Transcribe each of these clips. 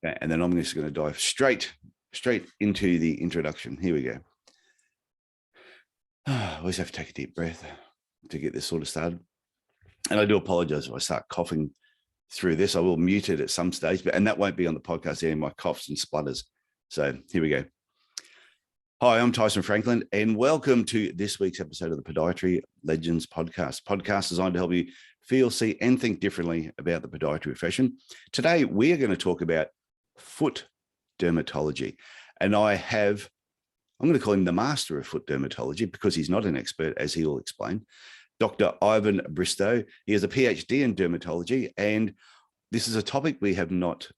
Okay, and then I'm just going to dive straight into the introduction. Here we go. I always have to take a deep breath to get this sort of started. And I do apologize if I start coughing through this. I will mute it at some stage, and that won't be on the podcast, any of my coughs and splutters. So here we go. Hi, I'm Tyson Franklin, and welcome to this week's episode of the Podiatry Legends podcast designed to help you feel, see, and think differently about the podiatry profession. Today, we are going to talk about foot dermatology. And I'm going to call him the master of foot dermatology because he's not an expert, as he will explain, Dr. Ivan Bristow. He has a PhD in dermatology, and this is a topic we have not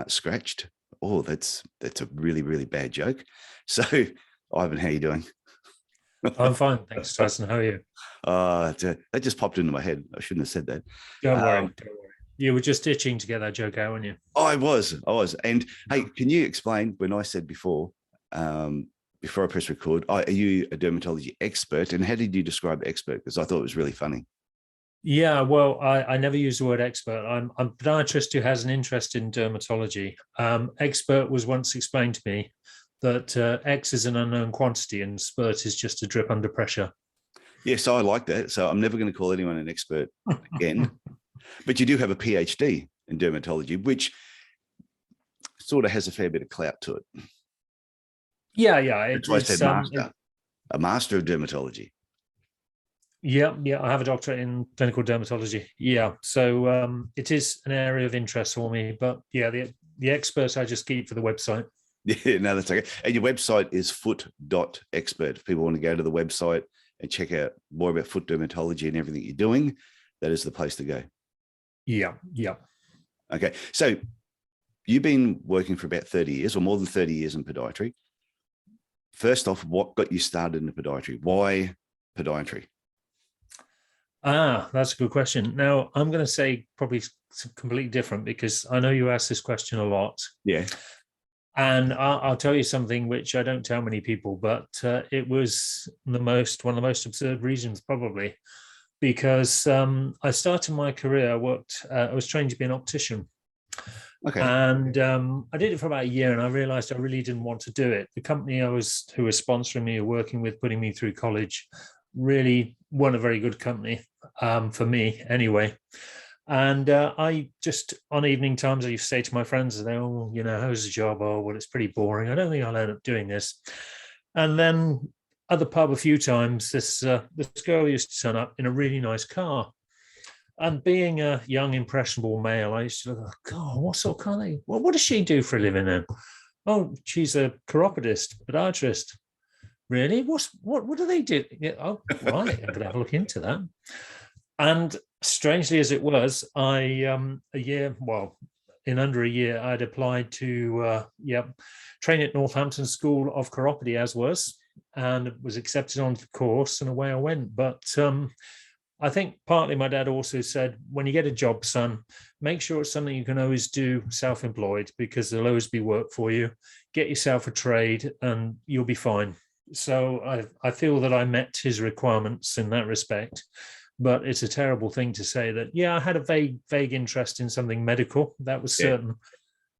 scratched. Oh, that's a really, really bad joke. So, Ivan, how are you doing? I'm fine, thanks, Tyson. How are you? That just popped into my head. I shouldn't have said that. Don't worry. You were just itching to get that joke out, weren't you? I was. And hey, can you explain when I said before I press record, are you a dermatology expert? And how did you describe expert? Because I thought it was really funny. Yeah, well, I never use the word expert. I'm a podiatrist who has an interest in dermatology. Expert was once explained to me that X is an unknown quantity and spurt is just a drip under pressure. Yes, I like that. So I'm never going to call anyone an expert again. But you do have a PhD in dermatology, which sort of has a fair bit of clout to it. Yeah. That's why I said master. A master of dermatology. Yeah. I have a doctorate in clinical dermatology. Yeah. So it is an area of interest for me. But yeah, the experts I just keep for the website. Yeah, no, that's okay. And your website is foot.expert. If people want to go to the website and check out more about foot dermatology and everything you're doing, that is the place to go. Yeah. Okay. So you've been working for about 30 years or more than 30 years in podiatry. First off, what got you started in podiatry? Why podiatry? That's a good question. Now, I'm going to say probably completely different because I know you ask this question a lot. Yeah. And I'll tell you something which I don't tell many people, but it was one of the most absurd reasons probably, because I started my career. I was trained to be an optician. Okay. And I did it for about a year, and I realized I really didn't want to do it. The company who was sponsoring me or working with, putting me through college, really weren't a very good company for me anyway. And I just, on evening times, I used to say to my friends, oh, how's the job? Oh, well, it's pretty boring. I don't think I'll end up doing this. And then at the pub a few times, this girl used to turn up in a really nice car. And being a young, impressionable male, I used to look, God, what sort of car? What does she do for a living then? Oh, she's a chiropodist, podiatrist. Really? What do they do? Yeah, oh, right. I'm going to have a look into that. And strangely as it was, in under a year, I'd applied to train at Northampton School of Chiropody as was, and was accepted onto the course, and away I went. But I think partly my dad also said, when you get a job, son, make sure it's something you can always do self-employed, because there'll always be work for you. Get yourself a trade and you'll be fine. So I feel that I met his requirements in that respect. But it's a terrible thing to say that, I had a vague interest in something medical. That was certain.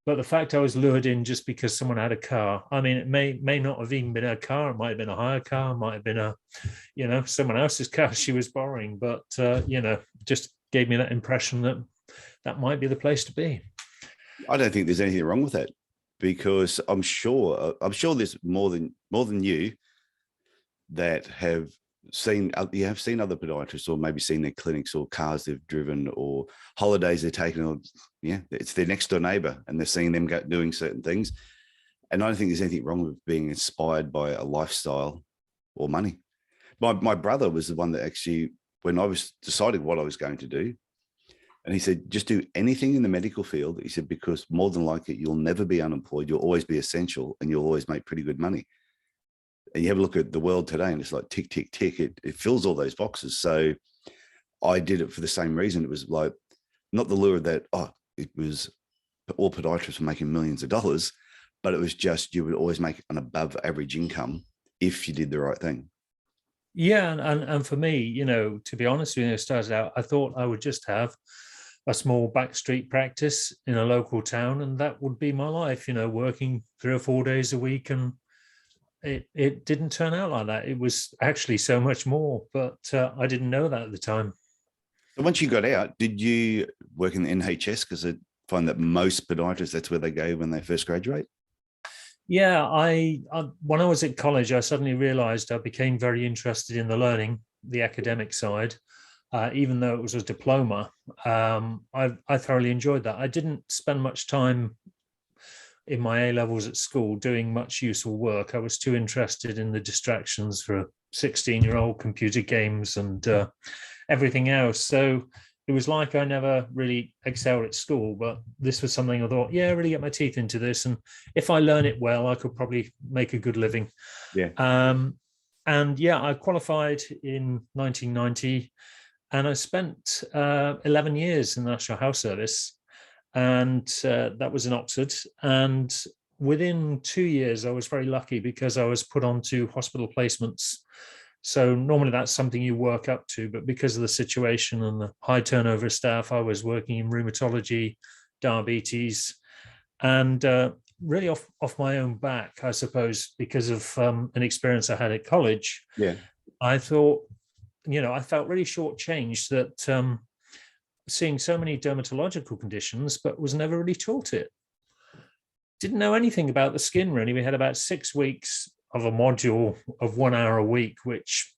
But the fact I was lured in just because someone had a car, I mean, it may not have even been a car. It might have been a hire car. It might have been someone else's car she was borrowing. But, just gave me that impression that might be the place to be. I don't think there's anything wrong with that, because I'm sure there's more than you that have seen other podiatrists, or maybe seen their clinics or cars they've driven or holidays they're taken, or it's their next door neighbor and they're seeing them doing certain things. And I don't think there's anything wrong with being inspired by a lifestyle or money. My brother was the one that actually, when I was deciding what I was going to do, and he said, just do anything in the medical field. He said, because more than likely you'll never be unemployed, you'll always be essential, and you'll always make pretty good money. And you have a look at the world today and it's like tick, tick, tick. It fills all those boxes. So I did it for the same reason. It was like, not the lure that, it was all podiatrists were making millions of dollars, but it was just, you would always make an above average income if you did the right thing. Yeah. And for me, to be honest with you, started out, I thought I would just have a small backstreet practice in a local town, and that would be my life, working 3 or 4 days a week. And it didn't turn out like that. It was actually so much more, but I didn't know that at the time. So once you got out, did you work in the NHS? Because I find that most podiatrists, that's where they go when they first graduate. Yeah, I when I was at college, I suddenly realized I became very interested in the learning, the academic side. Even though it was a diploma, I thoroughly enjoyed that. I didn't spend much time in my A levels at school doing much useful work. I was too interested in the distractions for a 16-year-old, computer games and everything else. So it was like I never really excelled at school, but this was something I thought, yeah, really get my teeth into this. And if I learn it well, I could probably make a good living. Yeah. And yeah, I qualified in 1990 and I spent 11 years in the National Health Service. And that was in Oxford. And within 2 years, I was very lucky because I was put onto hospital placements. So normally that's something you work up to, but because of the situation and the high turnover of staff, I was working in rheumatology, diabetes, and really off my own back, I suppose, because of an experience I had at college. Yeah. I thought, I felt really shortchanged that seeing so many dermatological conditions, but was never really taught it. Didn't know anything about the skin, really. We had about 6 weeks of a module of 1 hour a week, which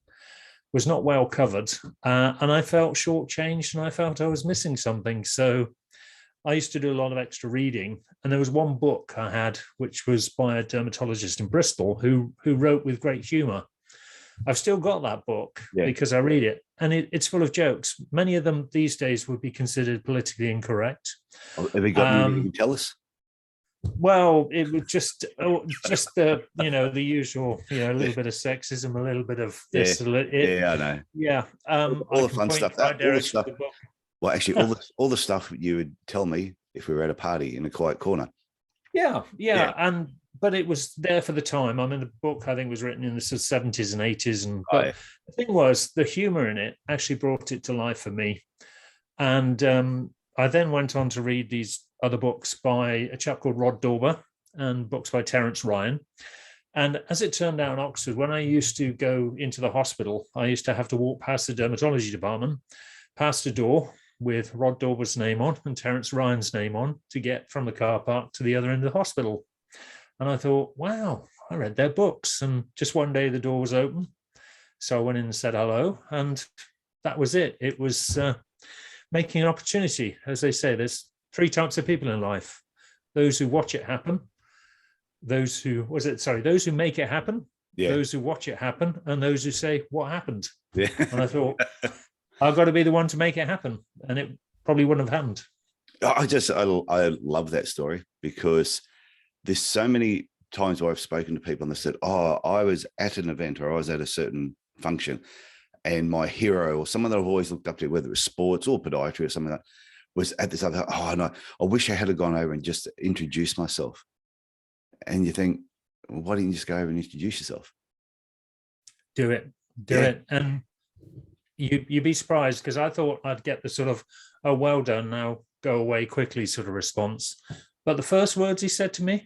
was not well covered. And I felt shortchanged and I felt I was missing something. So I used to do a lot of extra reading. And there was one book I had, which was by a dermatologist in Bristol who wrote with great humor. I've still got that book because I read it, and it's full of jokes. Many of them these days would be considered politically incorrect. Have you got any you can tell us? Well, it was just the the usual, a little bit of sexism, a little bit of this. Yeah, I know. Yeah, all the fun stuff. All the stuff. Well, actually, all the stuff you would tell me if we were at a party in a quiet corner. Yeah. But it was there for the time. I mean, the book I think was written in the 70s and 80s, but the thing was, the humor in it actually brought it to life for me. And I then went on to read these other books by a chap called Rod Dauber and books by Terence Ryan. And as it turned out in Oxford, when I used to go into the hospital, I used to have to walk past the dermatology department, past a door with Rod Dauber's name on and Terence Ryan's name on to get from the car park to the other end of the hospital. And I thought, wow, I read their books. And just one day the door was open. So I went in and said hello. And that was it. It was making an opportunity. As they say, there's 3 types of people in life: those who watch it happen, those who make it happen, those who watch it happen, and those who say, what happened? Yeah. And I thought, I've got to be the one to make it happen. And it probably wouldn't have happened. I love that story, because there's so many times where I've spoken to people and they said, oh, I was at an event or I was at a certain function, and my hero or someone that I've always looked up to, whether it was sports or podiatry or something like that, was at this other, oh no, I wish I had gone over and just introduced myself. And you think, well, why didn't you just go over and introduce yourself? Do it. And you'd be surprised, because I thought I'd get the sort of, oh, well done, now go away quickly sort of response. But the first words he said to me,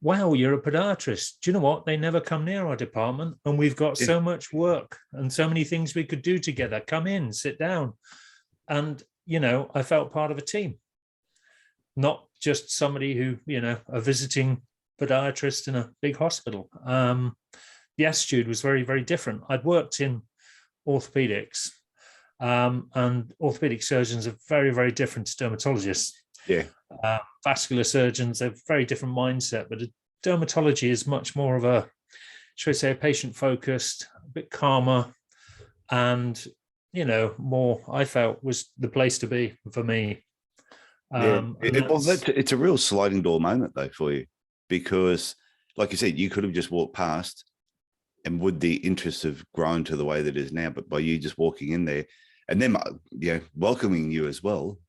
wow, you're a podiatrist. Do you know what? They never come near our department, and we've got so much work and so many things we could do together. Come in, sit down. And, I felt part of a team, not just somebody who, a visiting podiatrist in a big hospital. The attitude was very, very different. I'd worked in orthopedics, and orthopedic surgeons are very, very different to dermatologists. Yeah. Vascular surgeons have a very different mindset, but dermatology is much more of a, should I say, a patient focused, a bit calmer, and more, I felt, was the place to be for me. It's a real sliding door moment though for you, because like you said, you could have just walked past, and would the interest have grown to the way that it is now, but by you just walking in there and them welcoming you as well.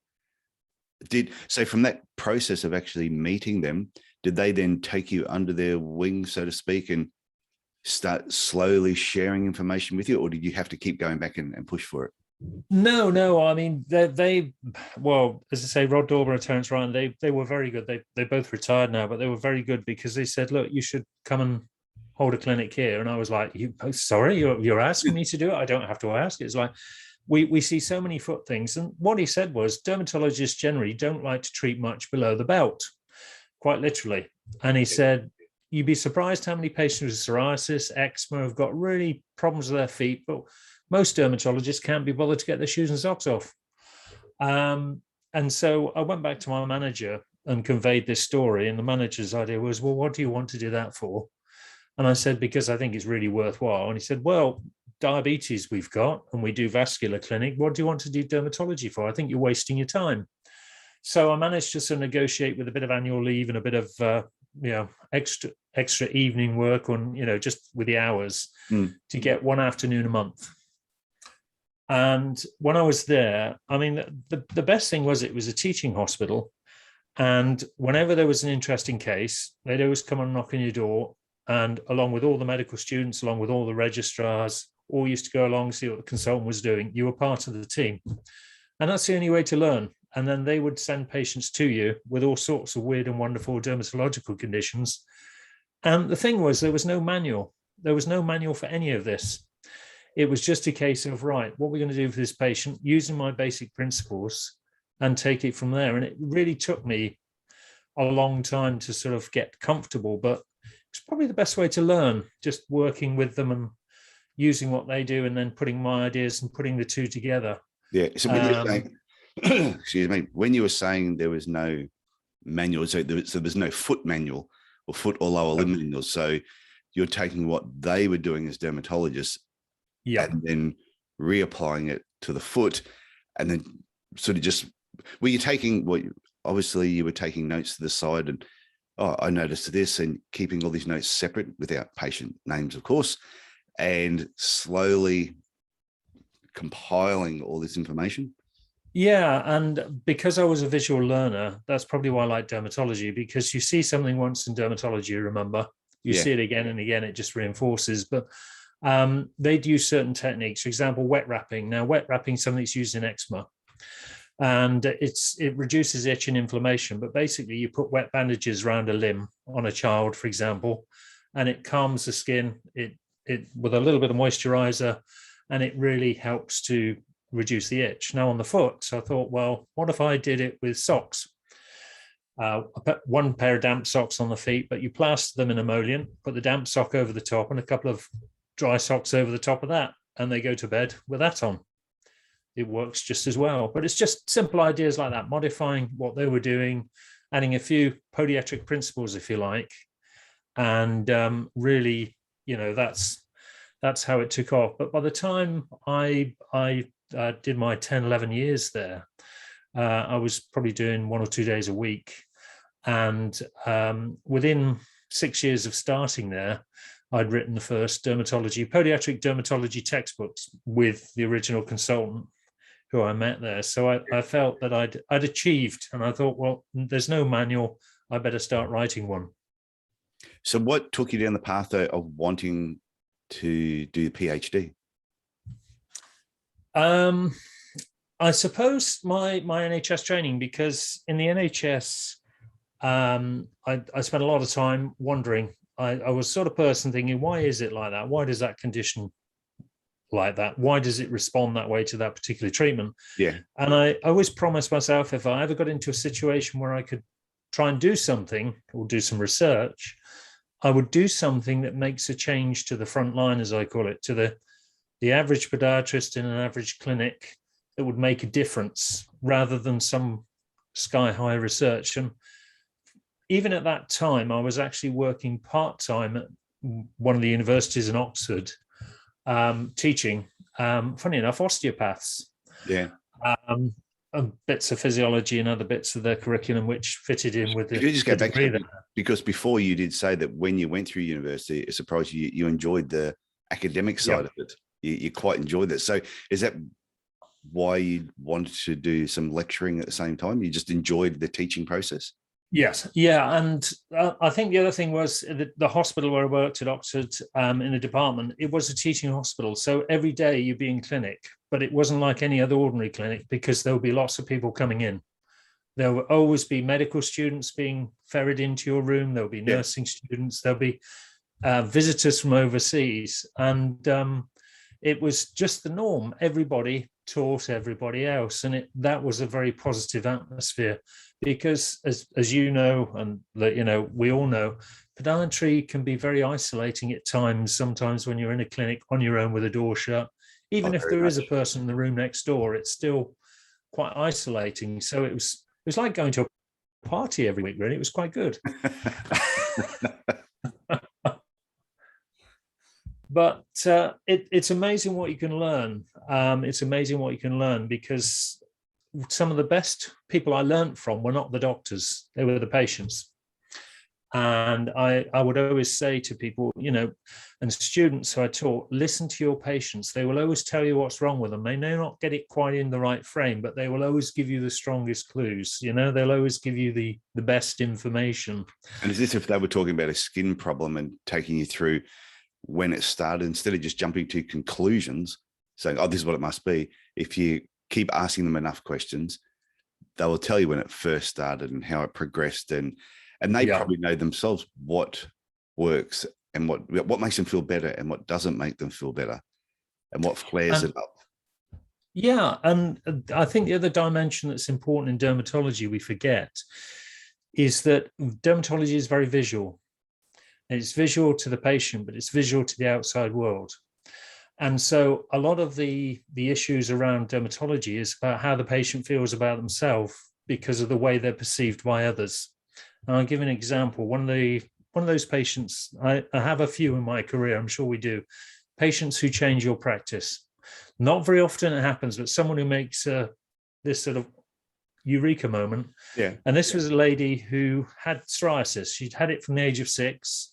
So from that process of actually meeting them, did they then take you under their wing, so to speak, and start slowly sharing information with you, or did you have to keep going back and push for it? No. I mean, well, as I say, Rod Dorber and Terence Ryan, they were very good. They both retired now, but they were very good because they said, look, you should come and hold a clinic here. And I was like, sorry, you're asking me to do it. I don't have to ask. It's like, we see so many foot things. And what he said was dermatologists generally don't like to treat much below the belt, quite literally. And he said, you'd be surprised how many patients with psoriasis, eczema have got really problems with their feet, but most dermatologists can't be bothered to get their shoes and socks off. And so I went back to my manager and conveyed this story. And the manager's idea was, well, what do you want to do that for? And I said, because I think it's really worthwhile. And he said, well, diabetes we've got, and we do vascular clinic. What do you want to do dermatology for? I think you're wasting your time. So I managed to sort of negotiate with a bit of annual leave and a bit of extra evening work on, just with the hours to get one afternoon a month. And when I was there, I mean, the best thing was it was a teaching hospital. And whenever there was an interesting case, they'd always come and knock on your door. And along with all the medical students, along with all the registrars, all used to go along and see what the consultant was doing. You were part of the team. And that's the only way to learn. And then they would send patients to you with all sorts of weird and wonderful dermatological conditions. And the thing was, there was no manual. There was no manual for any of this. It was just a case of, right, what we're going to do for this patient, using my basic principles and take it from there. And it really took me a long time to sort of get comfortable, but it's probably the best way to learn, just working with them and using what they do and then putting my ideas and putting the two together. Yeah. So when you're saying, excuse me, when you were saying there was no manual, so there's no foot manual or foot or lower limb manual. So you're taking what they were doing as dermatologists and then reapplying it to the foot, and then sort of just, were you taking obviously you were taking notes to the side and, oh, I noticed this, and keeping all these notes separate without patient names, of course, and slowly compiling all this information? Yeah, and because I was a visual learner, that's probably why I like dermatology, because you see something once in dermatology, you remember, you see it again and again, it just reinforces. But they'd use certain techniques, for example, wet wrapping. Now, wet wrapping is something that's used in eczema, and it reduces itch and inflammation. But basically, you put wet bandages around a limb on a child, for example, and it calms the skin. It with a little bit of moisturizer, and it really helps to reduce the itch. Now on the foot, so I thought, well, what if I did it with socks? I put one pair of damp socks on the feet, but you plaster them in emollient, put the damp sock over the top and a couple of dry socks over the top of that, and they go to bed with that on. It works just as well. But it's just simple ideas like that, modifying what they were doing, adding a few podiatric principles, if you like, and really, that's how it took off. But by the time I did my 10, 11 years there, I was probably doing 1 or 2 days a week. And within 6 years of starting there, I'd written the first podiatric dermatology textbooks with the original consultant who I met there. So I felt that I'd achieved, and I thought, well, there's no manual, I better start writing one. So what took you down the path of wanting to do the PhD? I suppose my NHS training, because in the NHS, I spent a lot of time wondering. I was sort of person thinking, why is it like that? Why does that condition like that? Why does it respond that way to that particular treatment? Yeah. And I always promised myself, if I ever got into a situation where I could try and do something or do some research, I would do something that makes a change to the front line, as I call it, to the average podiatrist in an average clinic, that would make a difference rather than some sky-high research. And even at that time, I was actually working part-time at one of the universities in Oxford, teaching, funny enough, osteopaths. Yeah. Bits of physiology and other bits of their curriculum which fitted in with Could you just go back to that? Because before you did say that when you went through university, I suppose you enjoyed the academic side of it. You quite enjoyed that. So is that why you wanted to do some lecturing at the same time? You just enjoyed the teaching process? Yes. Yeah. And I think the other thing was the hospital where I worked at Oxford, in the department, it was a teaching hospital. So every day you'd be in clinic. but it wasn't like any other ordinary clinic because there would be lots of people coming in. There will always be medical students being ferried into your room. There'll be nursing students. There'll be visitors from overseas. And it was just the norm. Everybody taught everybody else. And that was a very positive atmosphere because as you know, and we all know, podiatry can be very isolating at times, sometimes when you're in a clinic on your own with a door shut. Even if there is a person in the room next door, it's still quite isolating. So it was like going to a party every week, really. It was quite good. But it's amazing what you can learn. It's amazing what you can learn because some of the best people I learned from were not the doctors, they were the patients. And I would always say to people, and students who I taught, listen to your patients. They will always tell you what's wrong with them. They may not get it quite in the right frame, but they will always give you the strongest clues. They'll always give you the best information. And is this if they were talking about a skin problem and taking you through when it started, instead of just jumping to conclusions, saying, oh, this is what it must be? If you keep asking them enough questions, they will tell you when it first started and how it progressed, and they probably know themselves what works and what makes them feel better and what doesn't make them feel better and what flares it up. Yeah, and I think the other dimension that's important in dermatology we forget is that dermatology is very visual. And it's visual to the patient, but it's visual to the outside world. And so a lot of the issues around dermatology is about how the patient feels about themselves because of the way they're perceived by others. And I'll give an example. One of those patients, I have a few in my career, I'm sure we do, patients who change your practice. Not very often it happens, but someone who makes this sort of eureka moment. Yeah. And this was a lady who had psoriasis. She'd had it from the age of 6.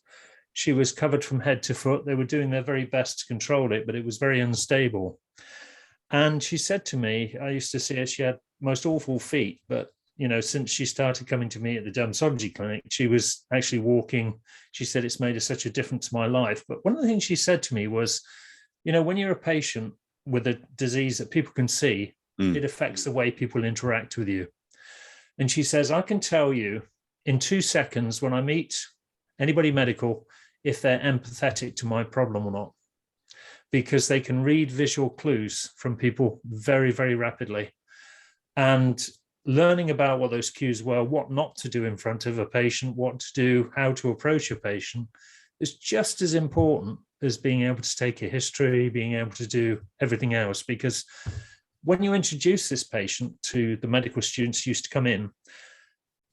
She was covered from head to foot. They were doing their very best to control it, but it was very unstable. And she said to me, I used to see her, she had most awful feet, but since she started coming to me at the dermatology clinic, she was actually walking. She said, it's made such a difference to my life. But one of the things she said to me was, when you're a patient with a disease that people can see, it affects the way people interact with you. And she says, I can tell you in 2 seconds when I meet anybody medical, if they're empathetic to my problem or not, because they can read visual clues from people very, very rapidly. And learning about what those cues were, what not to do in front of a patient, what to do, how to approach a patient, is just as important as being able to take a history, being able to do everything else. Because when you introduce this patient to the medical students who used to come in,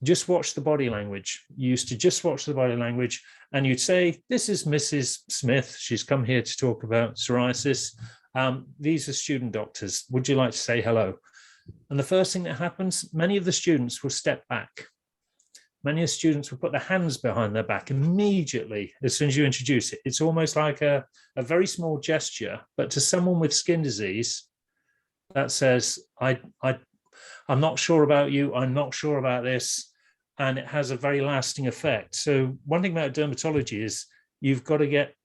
just watch the body language. You used to just watch the body language and you'd say, this is Mrs. Smith. She's come here to talk about psoriasis. These are student doctors. Would you like to say hello? And the first thing that happens, many of the students will step back. Many of the students will put their hands behind their back immediately as soon as you introduce it. It's almost like a very small gesture, but to someone with skin disease, that says, I'm not sure about you, I'm not sure about this, and it has a very lasting effect. So one thing about dermatology is you've got to get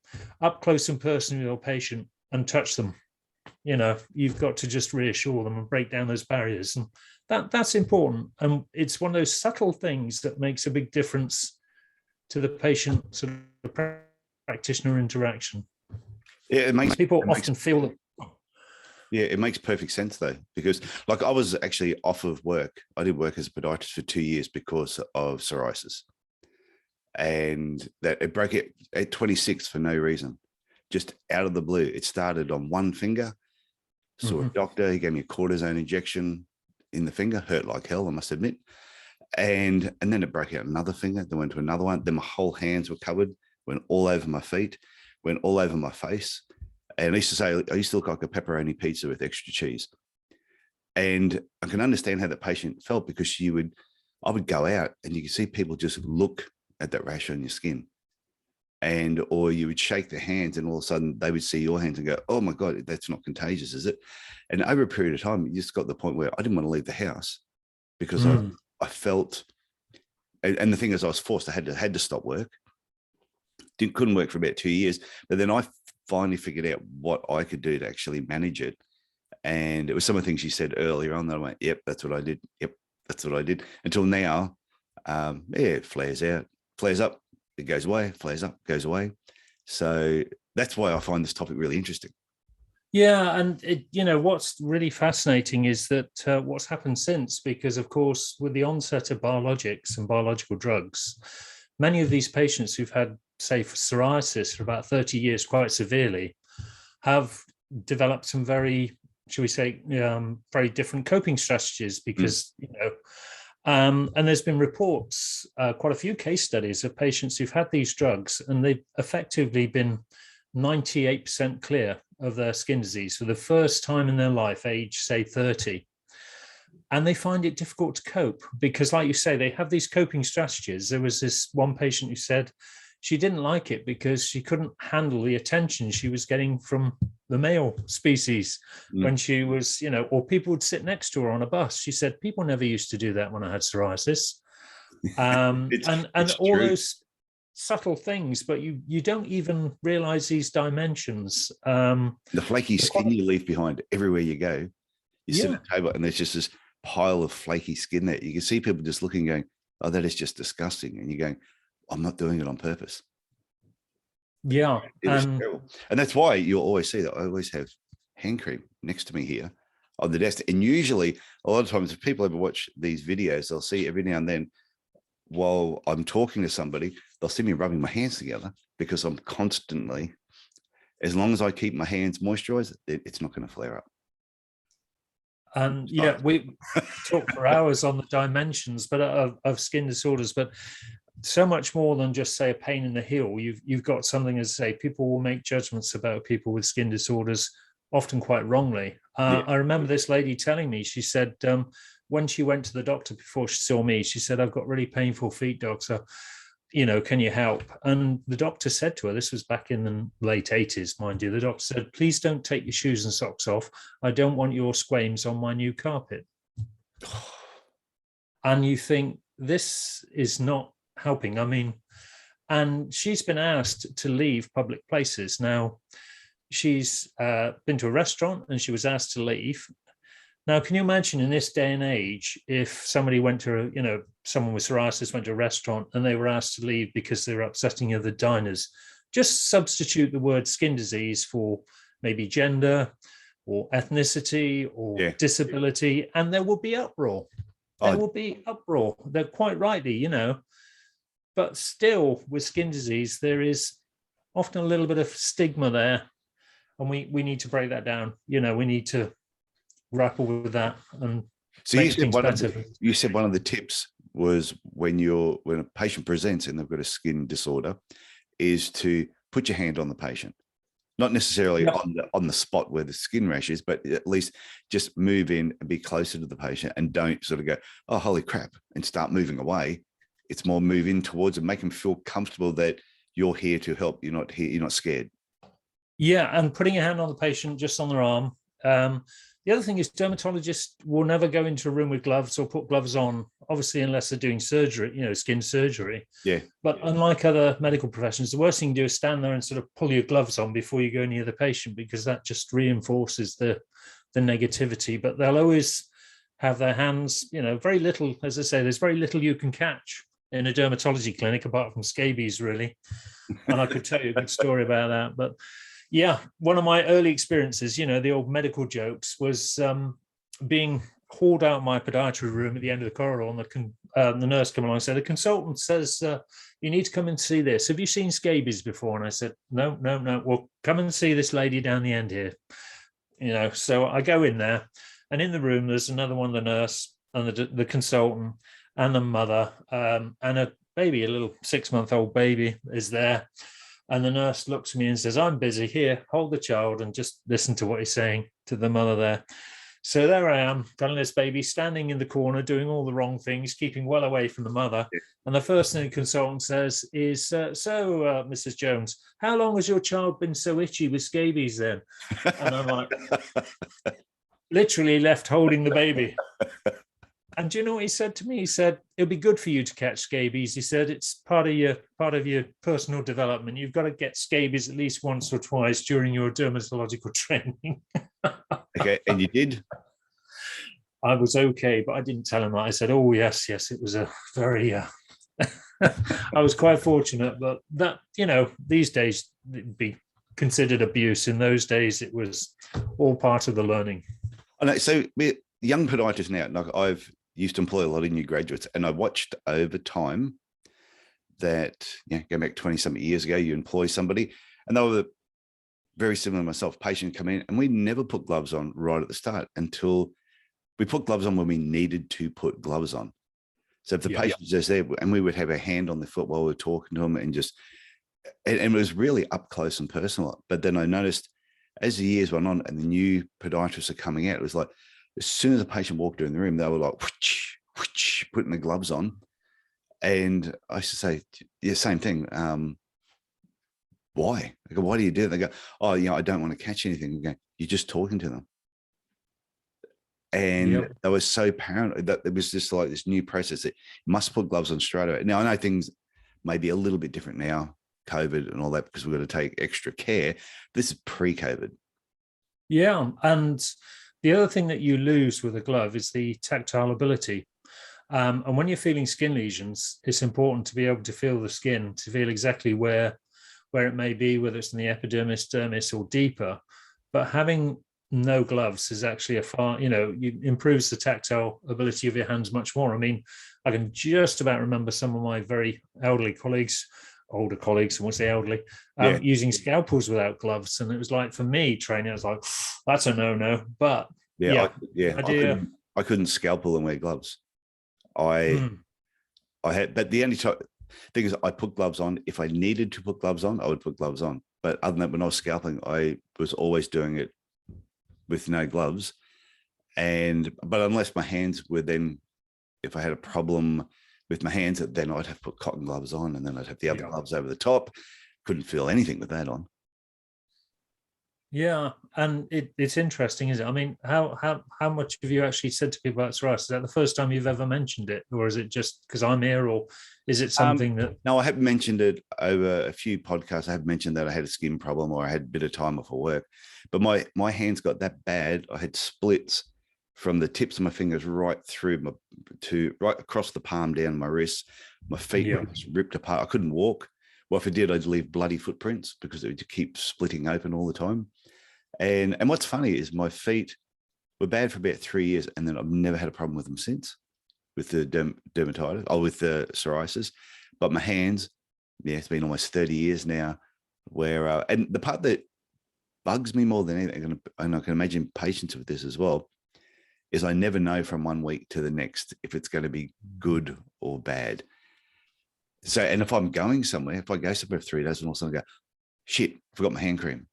up close and personal with your patient and touch them. You've got to just reassure them and break down those barriers. And that's important. And it's one of those subtle things that makes a big difference to the patient sort of practitioner interaction. Yeah, it makes feel that. Yeah, it makes perfect sense though, because like I was actually off of work. I did work as a podiatrist for 2 years because of psoriasis, and that it broke it at 26 for no reason, just out of the blue. It started on one finger. Saw a doctor. He gave me a cortisone injection in the finger. Hurt like hell, I must admit. And then it broke out another finger. Then went to another one. Then my whole hands were covered. Went all over my feet. Went all over my face. And I used to say, I used to look like a pepperoni pizza with extra cheese. And I can understand how the patient felt, because I would go out and you could see people just look at that rash on your skin. Or you would shake their hands and all of a sudden they would see your hands and go, oh my God, that's not contagious, is it? And over a period of time, you just got to the point where I didn't want to leave the house because I felt, and the thing is I was forced, I had to stop work. Couldn't work for about 2 years. But then I finally figured out what I could do to actually manage it. And it was some of the things she said earlier on that I went, yep, that's what I did. Yep, that's what I did. Until now, it flares out, flares up, it goes away, flares up, goes away. So that's why I find this topic really interesting. Yeah, and what's really fascinating is that what's happened since, because of course, with the onset of biologics and biological drugs, many of these patients who've had, say, psoriasis for about 30 years quite severely have developed some very, shall we say, very different coping strategies because, and there's been reports, quite a few case studies of patients who've had these drugs and they've effectively been 98% clear of their skin disease for the first time in their life, age, say, 30. And they find it difficult to cope because, like you say, they have these coping strategies. There was this one patient who said she didn't like it because she couldn't handle the attention she was getting from the male species when she was, or people would sit next to her on a bus. She said, people never used to do that when I had psoriasis. It's all true. Those subtle things, but you don't even realize these dimensions. The flaky skin you leave behind everywhere you go. You sit at a table and there's just this pile of flaky skin there. You can see people just looking, going, oh, that is just disgusting. And you're going, I'm not doing it on purpose. Yeah. It is terrible. And that's why you'll always see that I always have hand cream next to me here on the desk. And usually, a lot of times, if people ever watch these videos, they'll see every now and then while I'm talking to somebody, they'll see me rubbing my hands together because I'm constantly, as long as I keep my hands moisturized, it's not going to flare up. And we talk for hours on the dimensions, but of skin disorders, but so much more than just, say, a pain in the heel. You've got something, as I say, people will make judgments about people with skin disorders, often quite wrongly. I remember this lady telling me, she said, when she went to the doctor before she saw me, she said, I've got really painful feet, doctor. Can you help? And the doctor said to her, this was back in the late 80s, mind you, the doctor said, please don't take your shoes and socks off. I don't want your squames on my new carpet. And you think, this is not helping. I mean, and she's been asked to leave public places. Now, she's been to a restaurant and she was asked to leave. Now, can you imagine in this day and age, if somebody went to, someone with psoriasis went to a restaurant and they were asked to leave because they were upsetting other diners? Just substitute the word skin disease for maybe gender or ethnicity or disability, and there will be uproar. There will be uproar. They're quite rightly, but still with skin disease, there is often a little bit of stigma there. And we need to break that down. We need to grapple with that and so you said one of the tips was when a patient presents and they've got a skin disorder is to put your hand on the patient, not necessarily on the spot where the skin rash is, but at least just move in and be closer to the patient and don't sort of go, oh, holy crap, and start moving away. It's more move in towards and make them feel comfortable that you're here to help. You're not scared. Yeah, and putting your hand on the patient just on their arm. The other thing is dermatologists will never go into a room with gloves or put gloves on, obviously, unless they're doing surgery, skin surgery. Yeah. But unlike other medical professions, the worst thing you do is stand there and sort of pull your gloves on before you go near the patient, because that just reinforces the negativity. But they'll always have their hands, very little, as I say, there's very little you can catch in a dermatology clinic apart from scabies, really. And I could tell you a good story about that. But yeah, one of my early experiences, the old medical jokes, was being hauled out my podiatry room at the end of the corridor, and the nurse came along and said, the consultant says, you need to come and see this. Have you seen scabies before? And I said, no. Well, come and see this lady down the end here. So I go in there, and in the room, there's another one, the nurse and the consultant and the mother, and a baby, a little 6-month-old baby is there. And the nurse looks at me and says, I'm busy here, hold the child and just listen to what he's saying to the mother there. So there I am, telling this baby, standing in the corner, doing all the wrong things, keeping well away from the mother. And the first thing the consultant says is, Mrs. Jones, how long has your child been so itchy with scabies then? And I'm like, literally left holding the baby. And do you know what he said to me? He said, it'll be good for you to catch scabies. He said, it's part of your personal development. You've got to get scabies at least once or twice during your dermatological training. Okay, and you did? I was okay, but I didn't tell him that. I said, oh, yes, it was a very, I was quite fortunate, but that, these days it'd be considered abuse. In those days, it was all part of the learning. I know. So we're young podiatrists now. Like I've used to employ a lot of new graduates, and I watched over time that, go back 20 something years ago, you employ somebody, and they were very similar to myself. Patient come in, and we never put gloves on right at the start until we put gloves on when we needed to put gloves on. So if the patient was just there, and we would have a hand on the foot while we were talking to them, and it was really up close and personal. But then I noticed as the years went on and the new podiatrists are coming out, it was like, as soon as a patient walked in the room, they were like, whoosh, whoosh, putting the gloves on. And I used to say, yeah, same thing. Why? I go, why do you do it? They go, oh, I don't want to catch anything. We go, you're just talking to them. And they were so paranoid that it was just like this new process that you must put gloves on straight away. Now, I know things may be a little bit different now, COVID and all that, because we've got to take extra care. This is pre-COVID. Yeah. And the other thing that you lose with a glove is the tactile ability. And when you're feeling skin lesions, it's important to be able to feel the skin, to feel exactly where it may be, whether it's in the epidermis, dermis, or deeper. But having no gloves is actually it improves the tactile ability of your hands much more. I mean, I can just about remember some of my very older colleagues, I won't say elderly, using scalpels without gloves. And it was like, for me, training, I was like, that's a no-no. But I couldn't scalpel and wear gloves. I had, but the only thing is, I put gloves on. If I needed to put gloves on, I would put gloves on. But other than that, when I was scalping, I was always doing it with no gloves. But unless my hands were then, if I had a problem with my hands, then I'd have to put cotton gloves on, and then I'd have the other gloves over the top. Couldn't feel anything with that on. Yeah, and it's interesting, isn't it? I mean, how much have you actually said to people about psoriasis? Is that the first time you've ever mentioned it, or is it just because I'm here, or is it something that? No, I have mentioned it over a few podcasts. I have mentioned that I had a skin problem, or I had a bit of time off of work, but my hands got that bad. I had splits from the tips of my fingers right through right across the palm down my wrists. My feet were just ripped apart. I couldn't walk. Well, if I did, I'd leave bloody footprints because it would keep splitting open all the time. And what's funny is my feet were bad for about 3 years, and then I've never had a problem with them since, with the dermatitis or with the psoriasis. But my hands, it's been almost 30 years now. Where and the part that bugs me more than anything, and I can imagine patients with this as well, is I never know from 1 week to the next if it's going to be good or bad. So, and if I'm going somewhere, if I go somewhere for 3 days and all of a sudden I go, shit, forgot my hand cream,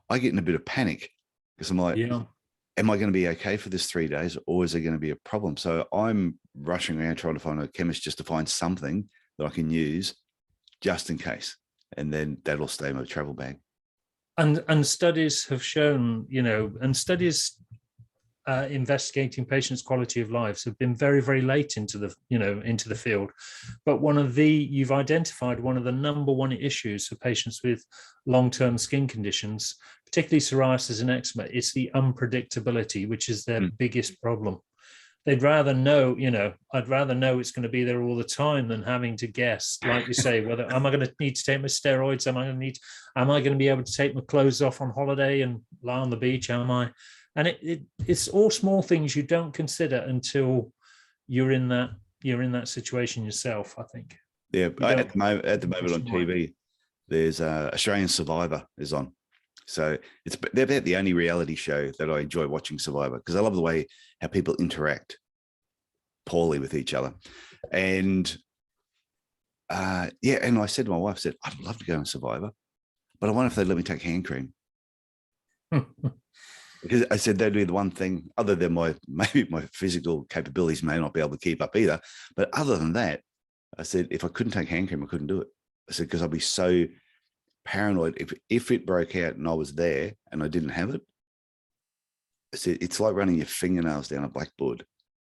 I get in a bit of panic because I'm like, am I going to be okay for this 3 days, or is there going to be a problem? So I'm rushing around trying to find a chemist just to find something that I can use just in case. And then that'll stay in my travel bag. And studies have shown, and studies investigating patients' quality of lives have been very, very late into the field. But you've identified one of the number one issues for patients with long-term skin conditions, particularly psoriasis and eczema. It's the unpredictability, which is their biggest problem. They'd rather know, I'd rather know it's going to be there all the time than having to guess, like you say, whether am I going to need to take my steroids? Am I going to be able to take my clothes off on holiday and lie on the beach? And it's all small things you don't consider until you're in that situation yourself, I think. Yeah, at the moment on TV, there's Australian Survivor is on. So they're about the only reality show that I enjoy watching, Survivor, because I love the way how people interact poorly with each other. And and I said to my wife, I'd love to go on Survivor, but I wonder if they'd let me take hand cream. Because I said that'd be the one thing, other than maybe my physical capabilities may not be able to keep up either. But other than that, I said, if I couldn't take hand cream, I couldn't do it. I said, because I'd be so paranoid if it broke out and I was there and I didn't have it. I said, it's like running your fingernails down a blackboard.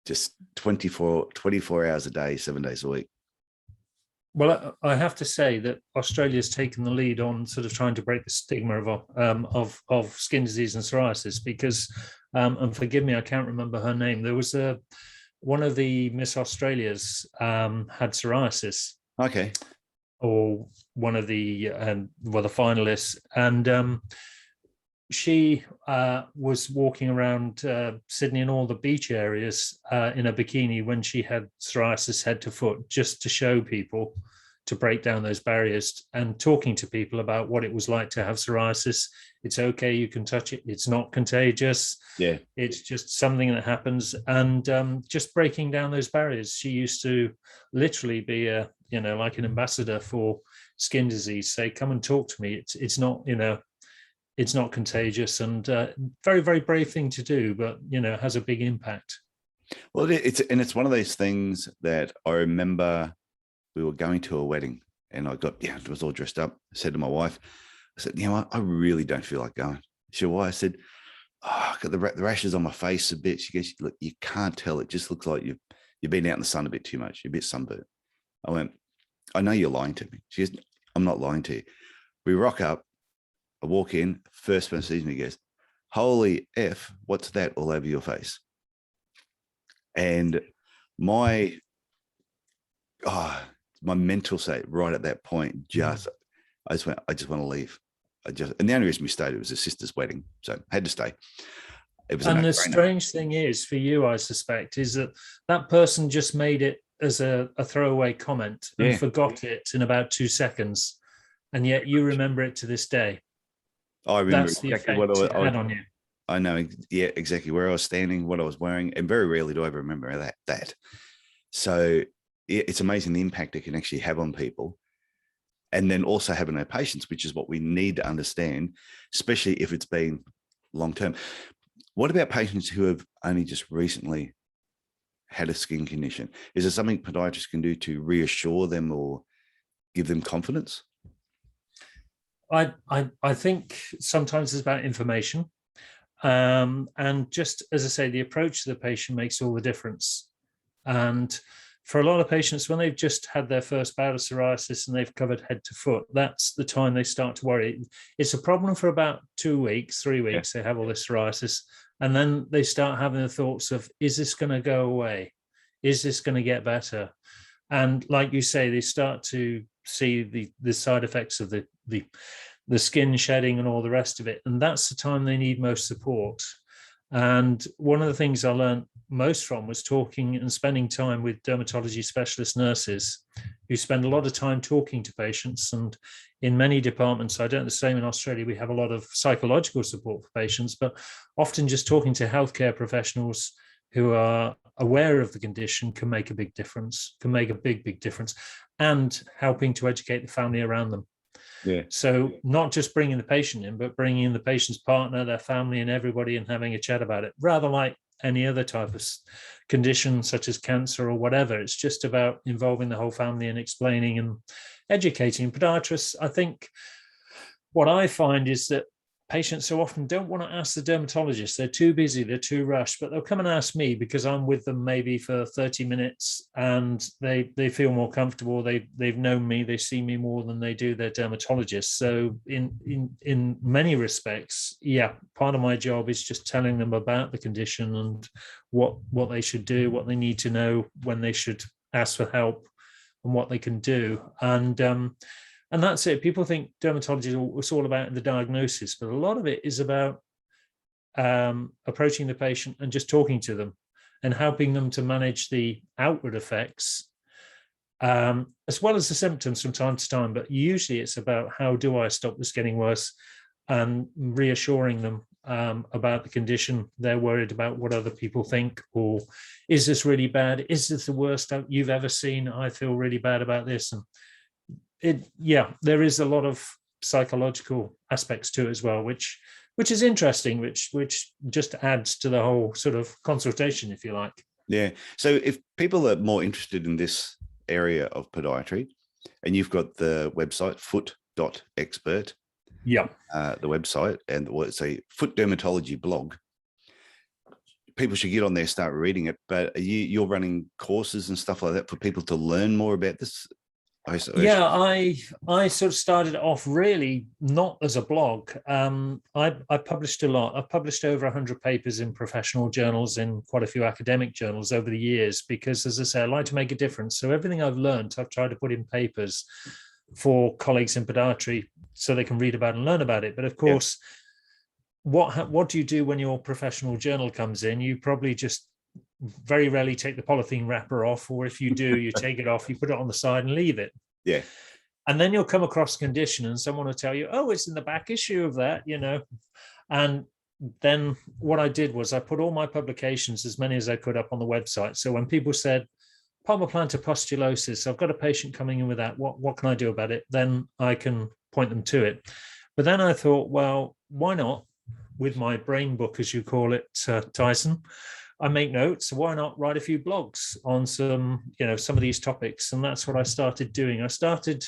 just 24 hours a day, 7 days a week. Well, I have to say that Australia's taken the lead on sort of trying to break the stigma of skin disease and psoriasis, because, and forgive me, I can't remember her name. There was one of the Miss Australias had psoriasis. Okay. Or one of the the finalists, and she was walking around Sydney and all the beach areas in a bikini when she had psoriasis head to foot, just to show people, to break down those barriers, and talking to people about what it was like to have psoriasis. It's okay, you can touch it, it's not contagious. Yeah, it's just something that happens, and just breaking down those barriers. She used to literally be like an ambassador for skin disease, say, come and talk to me, it's not, it's not contagious, and very, very brave thing to do, but has a big impact. Well, it's one of those things that I remember. We were going to a wedding, and it was all dressed up. I said to my wife, I said, I really don't feel like going. She said, why? I said, I got the rashes on my face a bit. She goes, look, you can't tell. It just looks like you've been out in the sun a bit too much. You're a bit sunburnt. I went, I know you're lying to me. She goes, I'm not lying to you. We rock up. I walk in. First person sees me, goes, holy F, what's that all over your face? And my mental state right at that point, I just want to leave. And the only reason we stayed, it was a sister's wedding, so I had to stay. It was. And the strange thing is for you, I suspect, is that person just made it as a throwaway comment and forgot it in about 2 seconds, and yet you remember it to this day. I remember that's exactly what it had on you. I know, yeah, exactly where I was standing, what I was wearing, and very rarely do I ever remember that. So it's amazing the impact it can actually have on people, and then also having our patients, which is what we need to understand, especially if it's been long term. What about patients who have only just recently had a skin condition? Is there something podiatrists can do to reassure them or give them confidence? I think sometimes it's about information, and just as I say, the approach to the patient makes all the difference. And for a lot of patients, when they've just had their first bout of psoriasis and they've covered head to foot, that's the time they start to worry. It's a problem for about 2 weeks, 3 weeks. They have all this psoriasis, and then they start having the thoughts of, is this going to go away? Is this going to get better? And like you say, they start to see the side effects of the skin shedding and all the rest of it. And that's the time they need most support. And one of the things I learned most from was talking and spending time with dermatology specialist nurses who spend a lot of time talking to patients. And in many departments, I don't know the same in Australia, we have a lot of psychological support for patients, but often just talking to healthcare professionals who are aware of the condition can make a big difference, big difference, and helping to educate the family around them. Yeah. So not just bringing the patient in, but bringing in the patient's partner, their family, and everybody, and having a chat about it, rather like any other type of condition, such as cancer or whatever. It's just about involving the whole family and explaining and educating. Podiatrists, I think what I find is that patients so often don't want to ask the dermatologist. They're too busy, they're too rushed, but they'll come and ask me because I'm with them maybe for 30 minutes and they feel more comfortable. They've known me, they see me more than they do their dermatologist. So in many respects, part of my job is just telling them about the condition and what they should do, what they need to know, when they should ask for help, and what they can do. And that's it. People think dermatology is all about the diagnosis, but a lot of it is about approaching the patient and just talking to them and helping them to manage the outward effects, as well as the symptoms from time to time. But usually it's about, how do I stop this getting worse, and reassuring them about the condition. They're worried about what other people think, or is this really bad? Is this the worst you've ever seen? I feel really bad about this. And there is a lot of psychological aspects to it as well, which is interesting, which just adds to the whole sort of consultation, if you like. Yeah. So if people are more interested in this area of podiatry, and you've got the website foot.expert, the website, and it's a foot dermatology blog, people should get on there, start reading it. But you're running courses and stuff like that for people to learn more about this? Yeah, I sort of started off really not as a blog. I published a lot. I've published over 100 papers in professional journals, in quite a few academic journals over the years, because, as I say, I like to make a difference. So everything I've learned, I've tried to put in papers for colleagues in podiatry so they can read about and learn about it. But of course, what do you do when your professional journal comes in? You probably just very rarely take the polythene wrapper off, or if you do, you take it off, you put it on the side and leave it. Yeah. And then you'll come across condition and someone will tell you, oh, it's in the back issue of that, And then what I did was I put all my publications, as many as I could, up on the website. So when people said palmoplantar pustulosis, I've got a patient coming in with that, what can I do about it? Then I can point them to it. But then I thought, well, why not, with my brain book, as you call it, Tyson, I make notes. Why not write a few blogs on some of these topics? And that's what I started doing. I started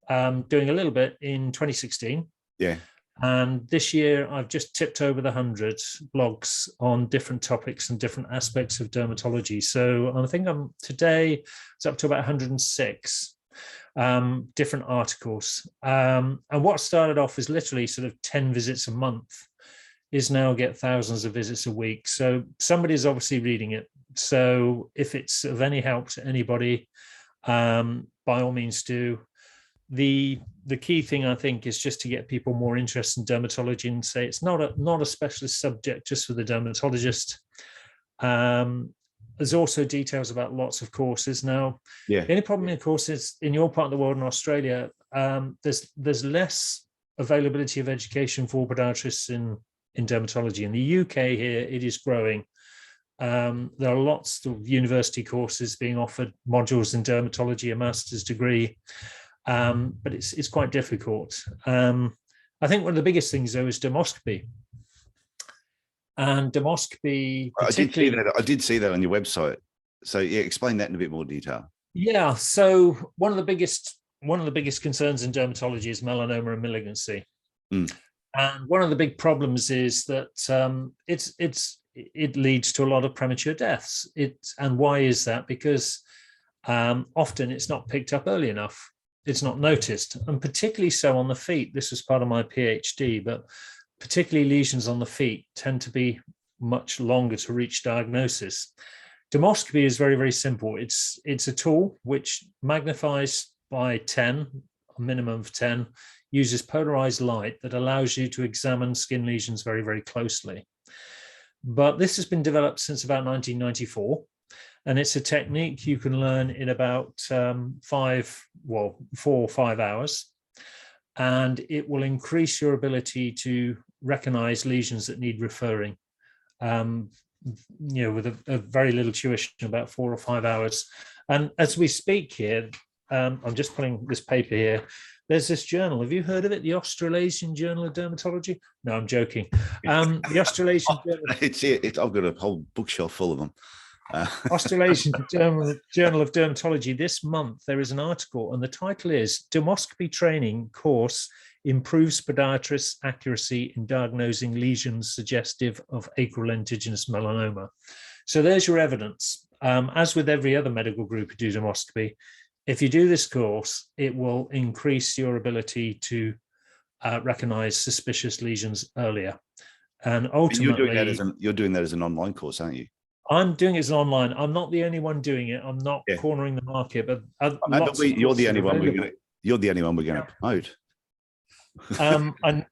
doing a little bit in 2016. Yeah. And this year, I've just tipped over the 100 blogs on different topics and different aspects of dermatology. So I think today it's up to about 106 different articles. And what started off as literally sort of 10 visits a month is now get thousands of visits a week. So somebody's obviously reading it. So if it's of any help to anybody, by all means do. The key thing, I think, is just to get people more interested in dermatology and say it's not a specialist subject just for the dermatologist. There's also details about lots of courses now. Yeah. The only problem, of course, is in your part of the world, in Australia, there's less availability of education for podiatrists in dermatology. In the UK here, it is growing. There are lots of university courses being offered, modules in dermatology, a master's degree, but it's quite difficult. I think one of the biggest things, though, is dermoscopy. And dermoscopy, I did see that on your website. So yeah, explain that in a bit more detail. Yeah. So one of the biggest concerns in dermatology is melanoma and malignancy. Mm. And one of the big problems is that it leads to a lot of premature deaths. And why is that? Because often it's not picked up early enough. It's not noticed, and particularly so on the feet. This was part of my PhD, but particularly lesions on the feet tend to be much longer to reach diagnosis. Dermoscopy is very, very simple. It's a tool which magnifies by 10, a minimum of 10, uses polarized light that allows you to examine skin lesions very, very closely. But this has been developed since about 1994, and it's a technique you can learn in about 4 or 5 hours, and it will increase your ability to recognize lesions that need referring, with a very little tuition, about 4 or 5 hours. And as we speak here, I'm just putting this paper here. There's this journal. Have you heard of it? The Australasian Journal of Dermatology? No, I'm joking. The Australasian Journal. I've got a whole bookshelf full of them. Australasian Journal of Dermatology. This month, there is an article, and the title is Dermoscopy Training Course Improves Podiatrists' Accuracy in Diagnosing Lesions Suggestive of Acrolentiginous Melanoma. So there's your evidence. As with every other medical group who do dermoscopy, if you do this course, it will increase your ability to recognize suspicious lesions earlier. And ultimately, you're doing that as an online course, aren't you? I'm doing it as online. I'm not the only one doing it. I'm not cornering the market, but you're the only one we're going to promote. And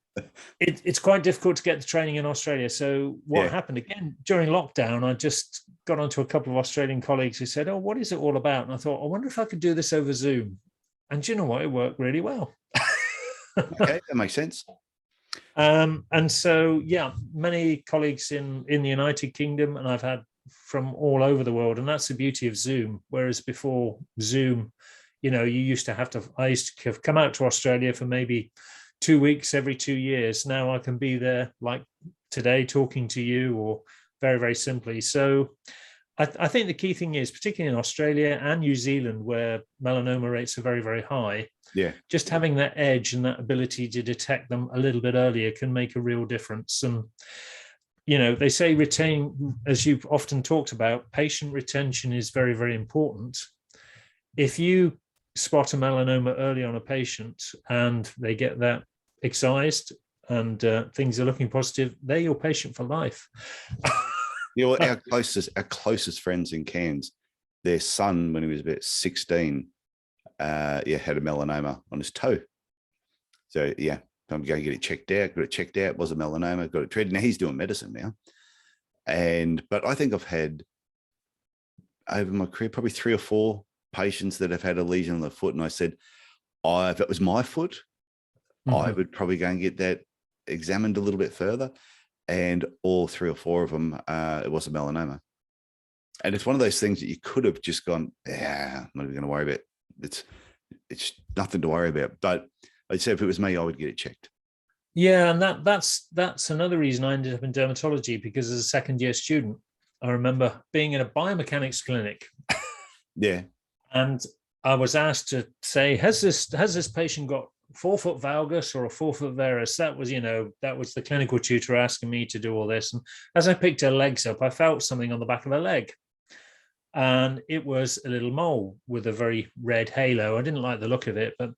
it's quite difficult to get the training in Australia. So what happened again during lockdown, I just got onto a couple of Australian colleagues who said, oh, what is it all about? And I thought, I wonder if I could do this over Zoom. And you know what? It worked really well. Okay, that makes sense. And so, many colleagues in the United Kingdom, and I've had from all over the world. And that's the beauty of Zoom. Whereas before Zoom, I used to have come out to Australia for maybe 2 weeks every 2 years. Now I can be there like today talking to you, or very, very simply. So I think the key thing is, particularly in Australia and New Zealand, where melanoma rates are very, very high, just having that edge and that ability to detect them a little bit earlier can make a real difference. And, they say retain, as you've often talked about, patient retention is very, very important. If you spot a melanoma early on a patient and they get that excised and things are looking positive, they're your patient for life. Our closest friends in Cairns, their son, when he was about 16, had a melanoma on his toe. So I'm going to get it checked out. Got it checked out. Was a melanoma. Got it treated. Now he's doing medicine now. But I think I've had over my career probably 3 or 4 patients that have had a lesion on the foot, and I said, if it was my foot, I would probably go and get that examined a little bit further. And all 3 or 4 of them, it was a melanoma. And it's one of those things that you could have just gone, I'm not even going to worry about. It's nothing to worry about. But I'd say if it was me, I would get it checked. Yeah, and that's another reason I ended up in dermatology, because as a second-year student, I remember being in a biomechanics clinic. Yeah. And I was asked to say, has this patient got forefoot valgus or a forefoot varus? That was the clinical tutor asking me to do all this. And as I picked her legs up, I felt something on the back of her leg. And it was a little mole with a very red halo. I didn't like the look of it, but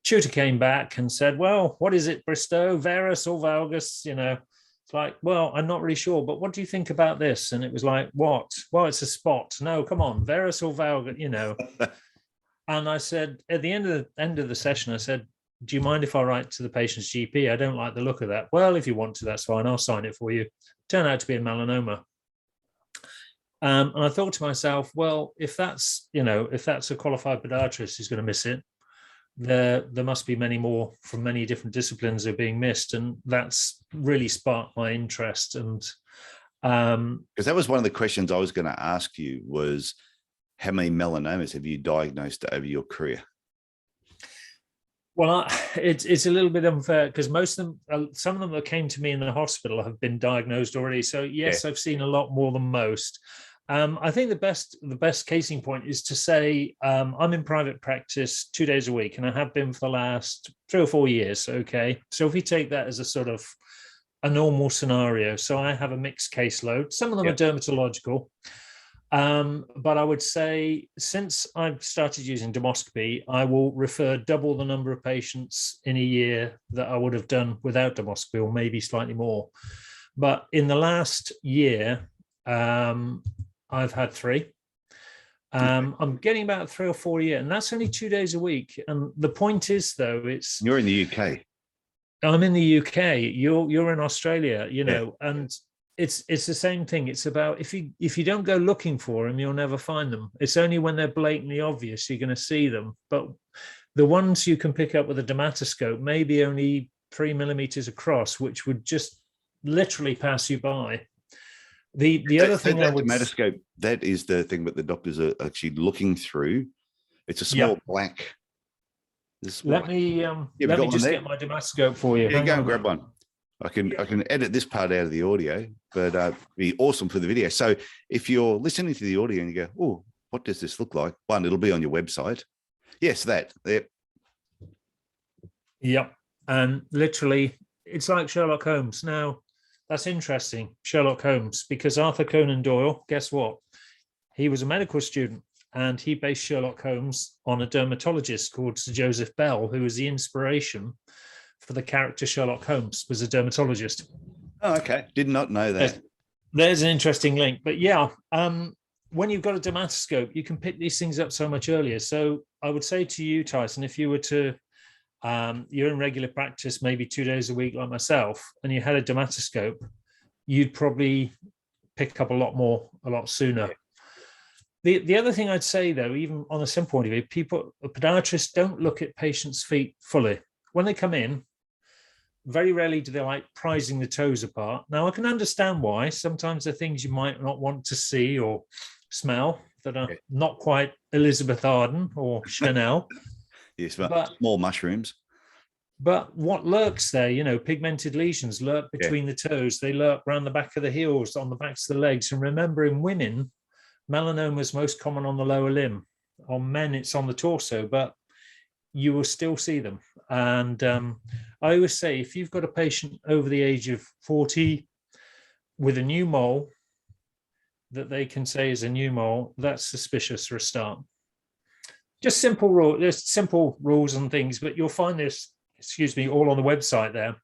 tutor came back and said, well, what is it, Bristow, varus or valgus? It's like, well, I'm not really sure, but what do you think about this? And it was like, what? Well, it's a spot. No, come on, varus or valgus, And I said, at the end of the session, I said, do you mind if I write to the patient's GP? I don't like the look of that. Well, if you want to, that's fine. I'll sign it for you. Turned out to be a melanoma. And I thought to myself, well, if that's a qualified podiatrist who's going to miss it, there must be many more from many different disciplines are being missed. And that's really sparked my interest. And because that was one of the questions I was going to ask you was, how many melanomas have you diagnosed over your career? Well, it's a little bit unfair because some of them that came to me in the hospital have been diagnosed already. So yes, I've seen a lot more than most. I think the best casing point is to say I'm in private practice 2 days a week, and I have been for the last 3 or 4 years. Okay, so if we take that as a sort of a normal scenario, so I have a mixed caseload. Some of them are dermatological. But I would say since I've started using dermoscopy, I will refer double the number of patients in a year that I would have done without dermoscopy, or maybe slightly more. But in the last year, I've had 3. I'm getting about 3 or 4 a year, and that's only 2 days a week. And the point is, though, you're in the UK. I'm in the UK. You're in Australia, and it's the same thing. It's about if you don't go looking for them, you'll never find them. It's only when they're blatantly obvious you're going to see them. But the ones you can pick up with a dermatoscope may be only 3 millimeters across, which would just literally pass you by. The other thing I would dermatoscope, that is the thing that the doctors are actually looking through. It's a small black. Let me just get my dermatoscope for you. Yeah, go and grab one. I can edit this part out of the audio, but it'd be awesome for the video. So if you're listening to the audio and you go, oh, what does this look like? One, it'll be on your website. Yes, that. Yep. And literally, it's like Sherlock Holmes. Now, that's interesting, Sherlock Holmes, because Arthur Conan Doyle, guess what? He was a medical student, and he based Sherlock Holmes on a dermatologist called Sir Joseph Bell, who was the inspiration for the character Sherlock Holmes, was a dermatologist. Oh, okay. Did not know that. There's an interesting link. But when you've got a dermatoscope, you can pick these things up so much earlier. So I would say to you, Tyson, if you were to, you're in regular practice, maybe 2 days a week like myself, and you had a dermatoscope, you'd probably pick up a lot sooner. Yeah. The other thing I'd say, though, even on a simple point of view, podiatrists don't look at patients' feet fully. When they come in, very rarely do they like prizing the toes apart. Now, I can understand why. Sometimes there are things you might not want to see or smell that are not quite Elizabeth Arden or Chanel. Yes, but small mushrooms. But what lurks there, pigmented lesions lurk between the toes. They lurk around the back of the heels, on the backs of the legs. And remember, in women, melanoma is most common on the lower limb. On men, it's on the torso, but you will still see them. And I always say, if you've got a patient over the age of 40, with a new mole that they can say is a new mole, that's suspicious for a start. Just simple rule. There's simple rules and things, but you'll find this, excuse me, all on the website there.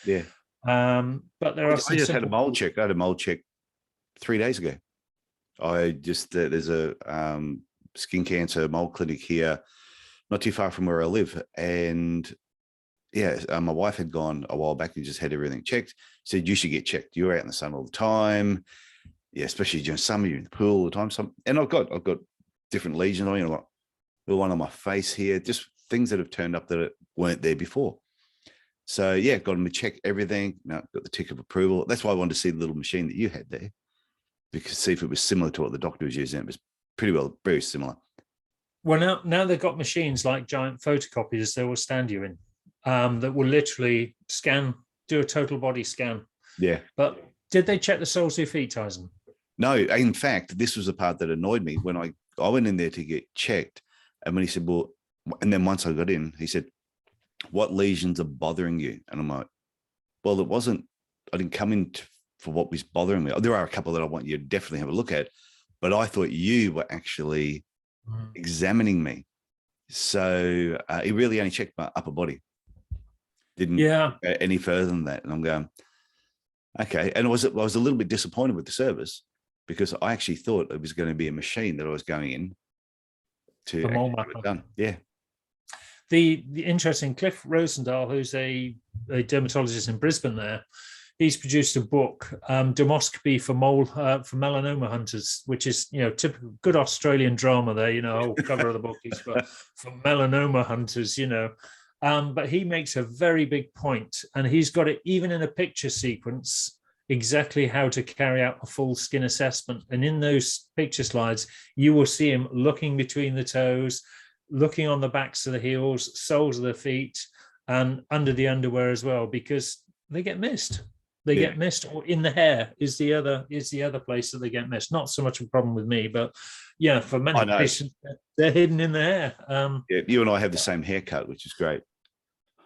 Yeah. But there are some I just simple... had a mole check. I had a mole check 3 days ago. There's a skin cancer mole clinic here, not too far from where I live. And yeah, my wife had gone a while back and just had everything checked. Said, you should get checked. You're out in the sun all the time. Yeah, especially during summer, you're in the pool all the time. And I've got different lesions on, like the one on my face here, just things that have turned up that weren't there before. So yeah, got them to check everything. Now got the tick of approval. That's why I wanted to see the little machine that you had there, because see if it was similar to what the doctor was using. It was pretty well, very similar. Well, now they've got machines like giant photocopiers they will stand you in, that will literally scan, do a total body scan. Yeah. But did they check the soles of your feet, Tyson? No, in fact, this was the part that annoyed me when I went in there to get checked. And when he said, well, and then once I got in, he said, what lesions are bothering you? And I'm like, well, I didn't come in for what was bothering me. There are a couple that I want you to definitely have a look at, but I thought you were actually examining me. So he really only checked my upper body. Didn't go any further than that. And I'm going, okay. And I was a little bit disappointed with the service, because I actually thought it was going to be a machine that I was going in to get it done. Yeah. The interesting Cliff Rosendahl, who's a dermatologist in Brisbane there, he's produced a book, Dermoscopy for Melanoma Hunters, which is, typical good Australian drama there, whole cover of the book is for melanoma hunters, but he makes a very big point, and he's got it even in a picture sequence, exactly how to carry out a full skin assessment. And in those picture slides, you will see him looking between the toes, looking on the backs of the heels, soles of the feet, and under the underwear as well, because they get missed. They get missed, or in the hair is the other place that they get missed. Not so much a problem with me, but yeah, for many patients, they're hidden in the hair. You and I have the same haircut, which is great.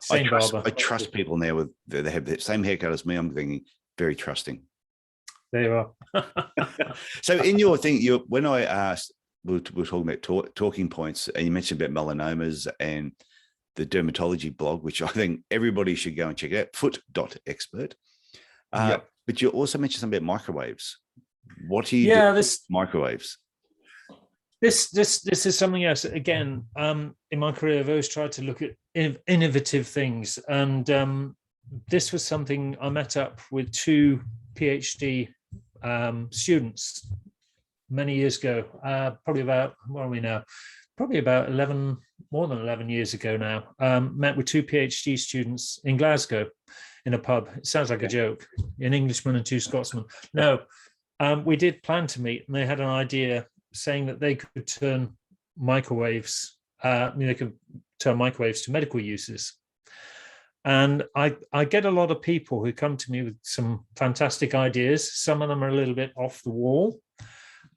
Same barber. I trust people now they have the same haircut as me. I'm thinking very trusting. There you are. So in your thing, when I asked, we were talking about talking points, and you mentioned about melanomas and the dermatology blog, which I think everybody should go and check out, foot.expert. But you also mentioned something about microwaves. What do you do with microwaves? This is something else. Again, in my career, I've always tried to look at innovative things. And this was something I met up with two PhD students many years ago, probably about, what are we now? Probably about more than 11 years ago now. Met with two PhD students in Glasgow in a pub. It sounds like a joke. An Englishman and two Scotsmen. No, we did plan to meet, and they had an idea saying that they could turn microwaves, they could turn microwaves to medical uses. And I get a lot of people who come to me with some fantastic ideas. Some of them are a little bit off the wall,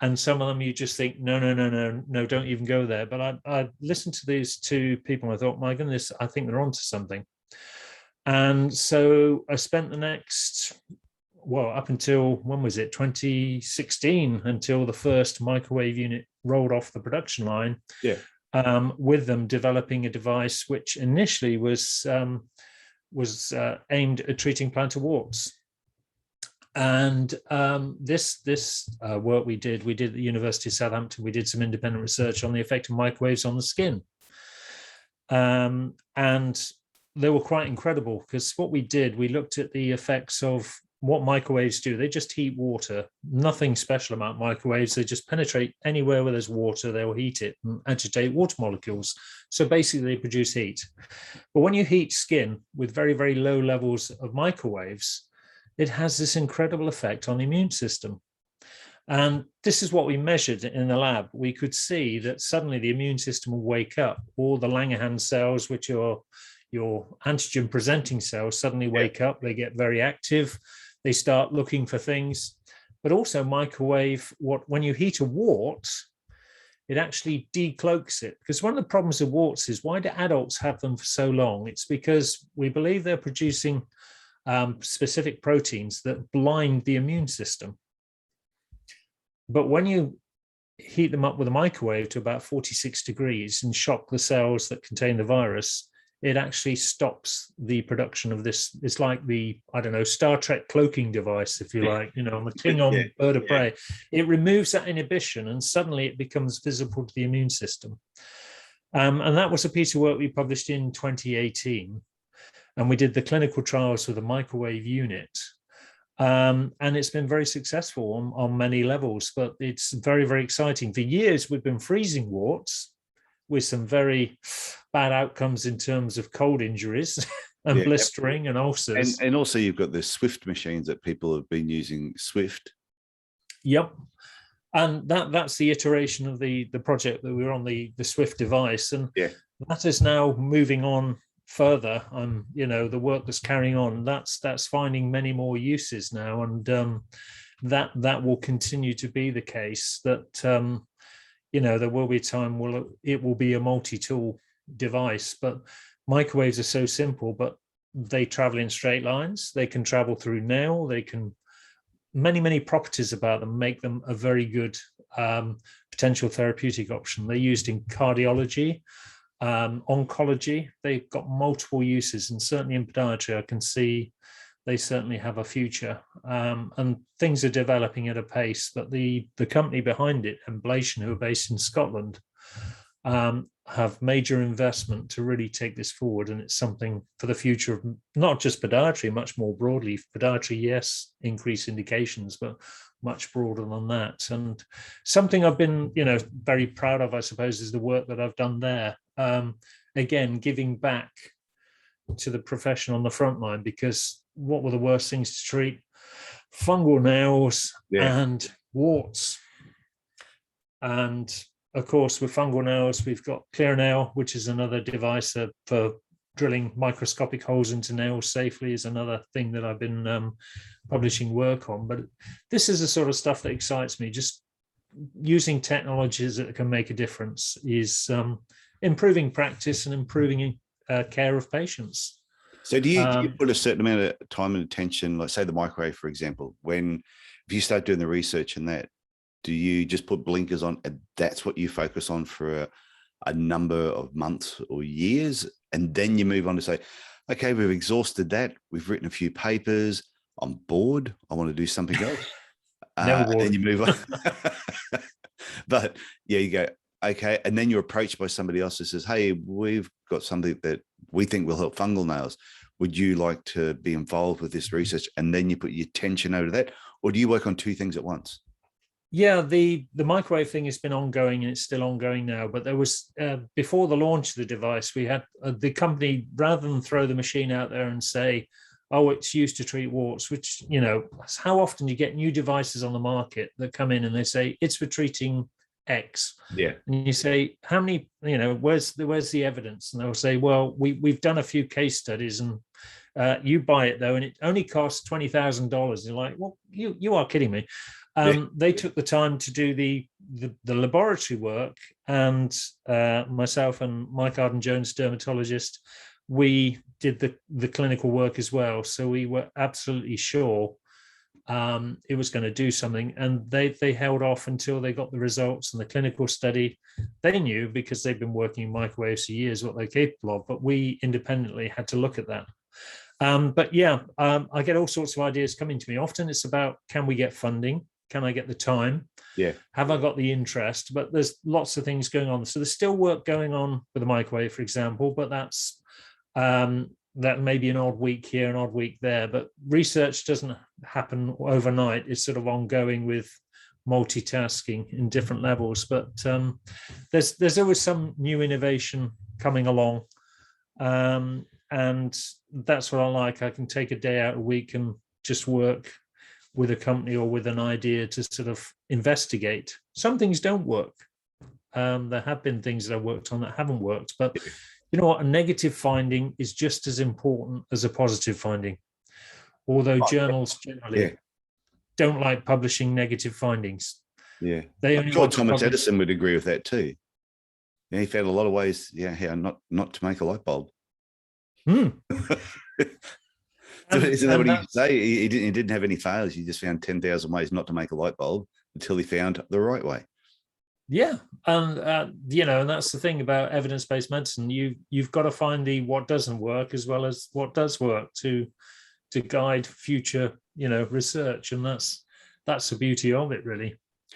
and some of them you just think, no, don't even go there. But I listened to these two people and I thought, my goodness, I think they're onto something. And so I spent the next, up until, when was it, 2016, until the first microwave unit rolled off the production line, with them developing a device which initially was aimed at treating plantar warts. And this work we did at the University of Southampton. We did some independent research on the effect of microwaves on the skin. And they were quite incredible, because what we did, we looked at the effects of what microwaves do. They just heat water. Nothing special about microwaves. They just penetrate anywhere where there's water. They will heat it and agitate water molecules. So basically they produce heat. But when you heat skin with very, very low levels of microwaves, it has this incredible effect on the immune system. And this is what we measured in the lab. We could see that suddenly the immune system will wake up. All the Langerhans cells, which are your antigen presenting cells, suddenly wake up. They get very active. They start looking for things. But also when you heat a wart, it actually decloaks it. Because one of the problems of warts is, why do adults have them for so long? It's because we believe they're producing specific proteins that blind the immune system. But when you heat them up with a microwave to about 46 degrees and shock the cells that contain the virus, it actually stops the production of this. It's like the, I don't know, Star Trek cloaking device, if you like, you know, on the Klingon bird of prey. It removes that inhibition and suddenly it becomes visible to the immune system. And that was a piece of work we published in 2018. And we did the clinical trials with a microwave unit. And it's been very successful on many levels, but it's very, very exciting. For years, we've been freezing warts with some very bad outcomes in terms of cold injuries and blistering and ulcers. And also you've got the Swift machines that people have been using, Swift. Yep. And that's the iteration of the project that we were on, the Swift device. And that is now moving on further. You know, the work that's carrying on, that's finding many more uses now. And that will continue to be the case, that you know, there will be a time it will be a multi-tool device, but microwaves are so simple, but they travel in straight lines. They can travel through nail. They can, many properties about them make them a very good potential therapeutic option. They're used in cardiology, oncology. They've got multiple uses, and certainly in podiatry, I can see they certainly have a future, and things are developing at a pace. But the company behind it, Emblation, who are based in Scotland, have major investment to really take this forward. And it's something for the future of not just podiatry, much more broadly. Podiatry, yes, increase indications, but much broader than that. And something I've been, you know, very proud of, I suppose, is the work that I've done there. Again, giving back to the profession on the front line, because what were the worst things to treat? Fungal nails and warts. And of course, with fungal nails, we've got Clear Nail, which is another device for drilling microscopic holes into nails safely, is another thing that I've been publishing work on. But this is the sort of stuff that excites me. Just using technologies that can make a difference is improving practice and improving care of patients. So do you put a certain amount of time and attention, like say the microwave, for example, if you start doing the research and that, do you just put blinkers on and that's what you focus on for a number of months or years? And then you move on to say, okay, we've exhausted that. We've written a few papers. I'm bored. I want to do something else. And then you move on. But yeah, you go, okay. And then you're approached by somebody else who says, hey, we've got something that we think will help fungal nails. Would you like to be involved with this research? And then you put your attention over that, or do you work on two things at once? Yeah, the microwave thing has been ongoing, and it's still ongoing now. But there was, before the launch of the device, we had the company, rather than throw the machine out there and say, oh, it's used to treat warts, which, you know, how often you get new devices on the market that come in and they say it's for treating X. Yeah. And you say, how many, you know, where's the evidence? And they'll say, well, we've done a few case studies, and you buy it though, and it only costs $20,000. You're like, well, you are kidding me. They took the time to do the laboratory work, and myself and Mike Arden-Jones, dermatologist, we did the clinical work as well. So we were absolutely sure it was going to do something, and they held off until they got the results and the clinical study. They knew, because they've been working in microwaves for years, what they're capable of, but we independently had to look at that. But yeah, I get all sorts of ideas coming to me. Often it's about, can we get funding? Can I get the time? Yeah. Have I got the interest? But there's lots of things going on. So there's still work going on with the microwave, for example, but that's that may be an odd week here, an odd week there. But research doesn't happen overnight. It's sort of ongoing with multitasking in different levels. But there's always some new innovation coming along. And that's what I like. I can take a day out a week and just work with a company or with an idea to sort of investigate. Some things don't work. There have been things that I worked on that haven't worked, but you know what? A negative finding is just as important as a positive finding. Although journals generally don't like publishing negative findings. Yeah. They I'm only sure Thomas Edison would agree with that too. Yeah, he found a lot of ways, how not to make a light bulb. And Isn't that and what he say? He didn't have any failures. He just found 10,000 ways not to make a light bulb until he found the right way. yeah, and and that's the thing about evidence-based medicine. You've got to find the what doesn't work as well as what does work to guide future research, and that's the beauty of it, really.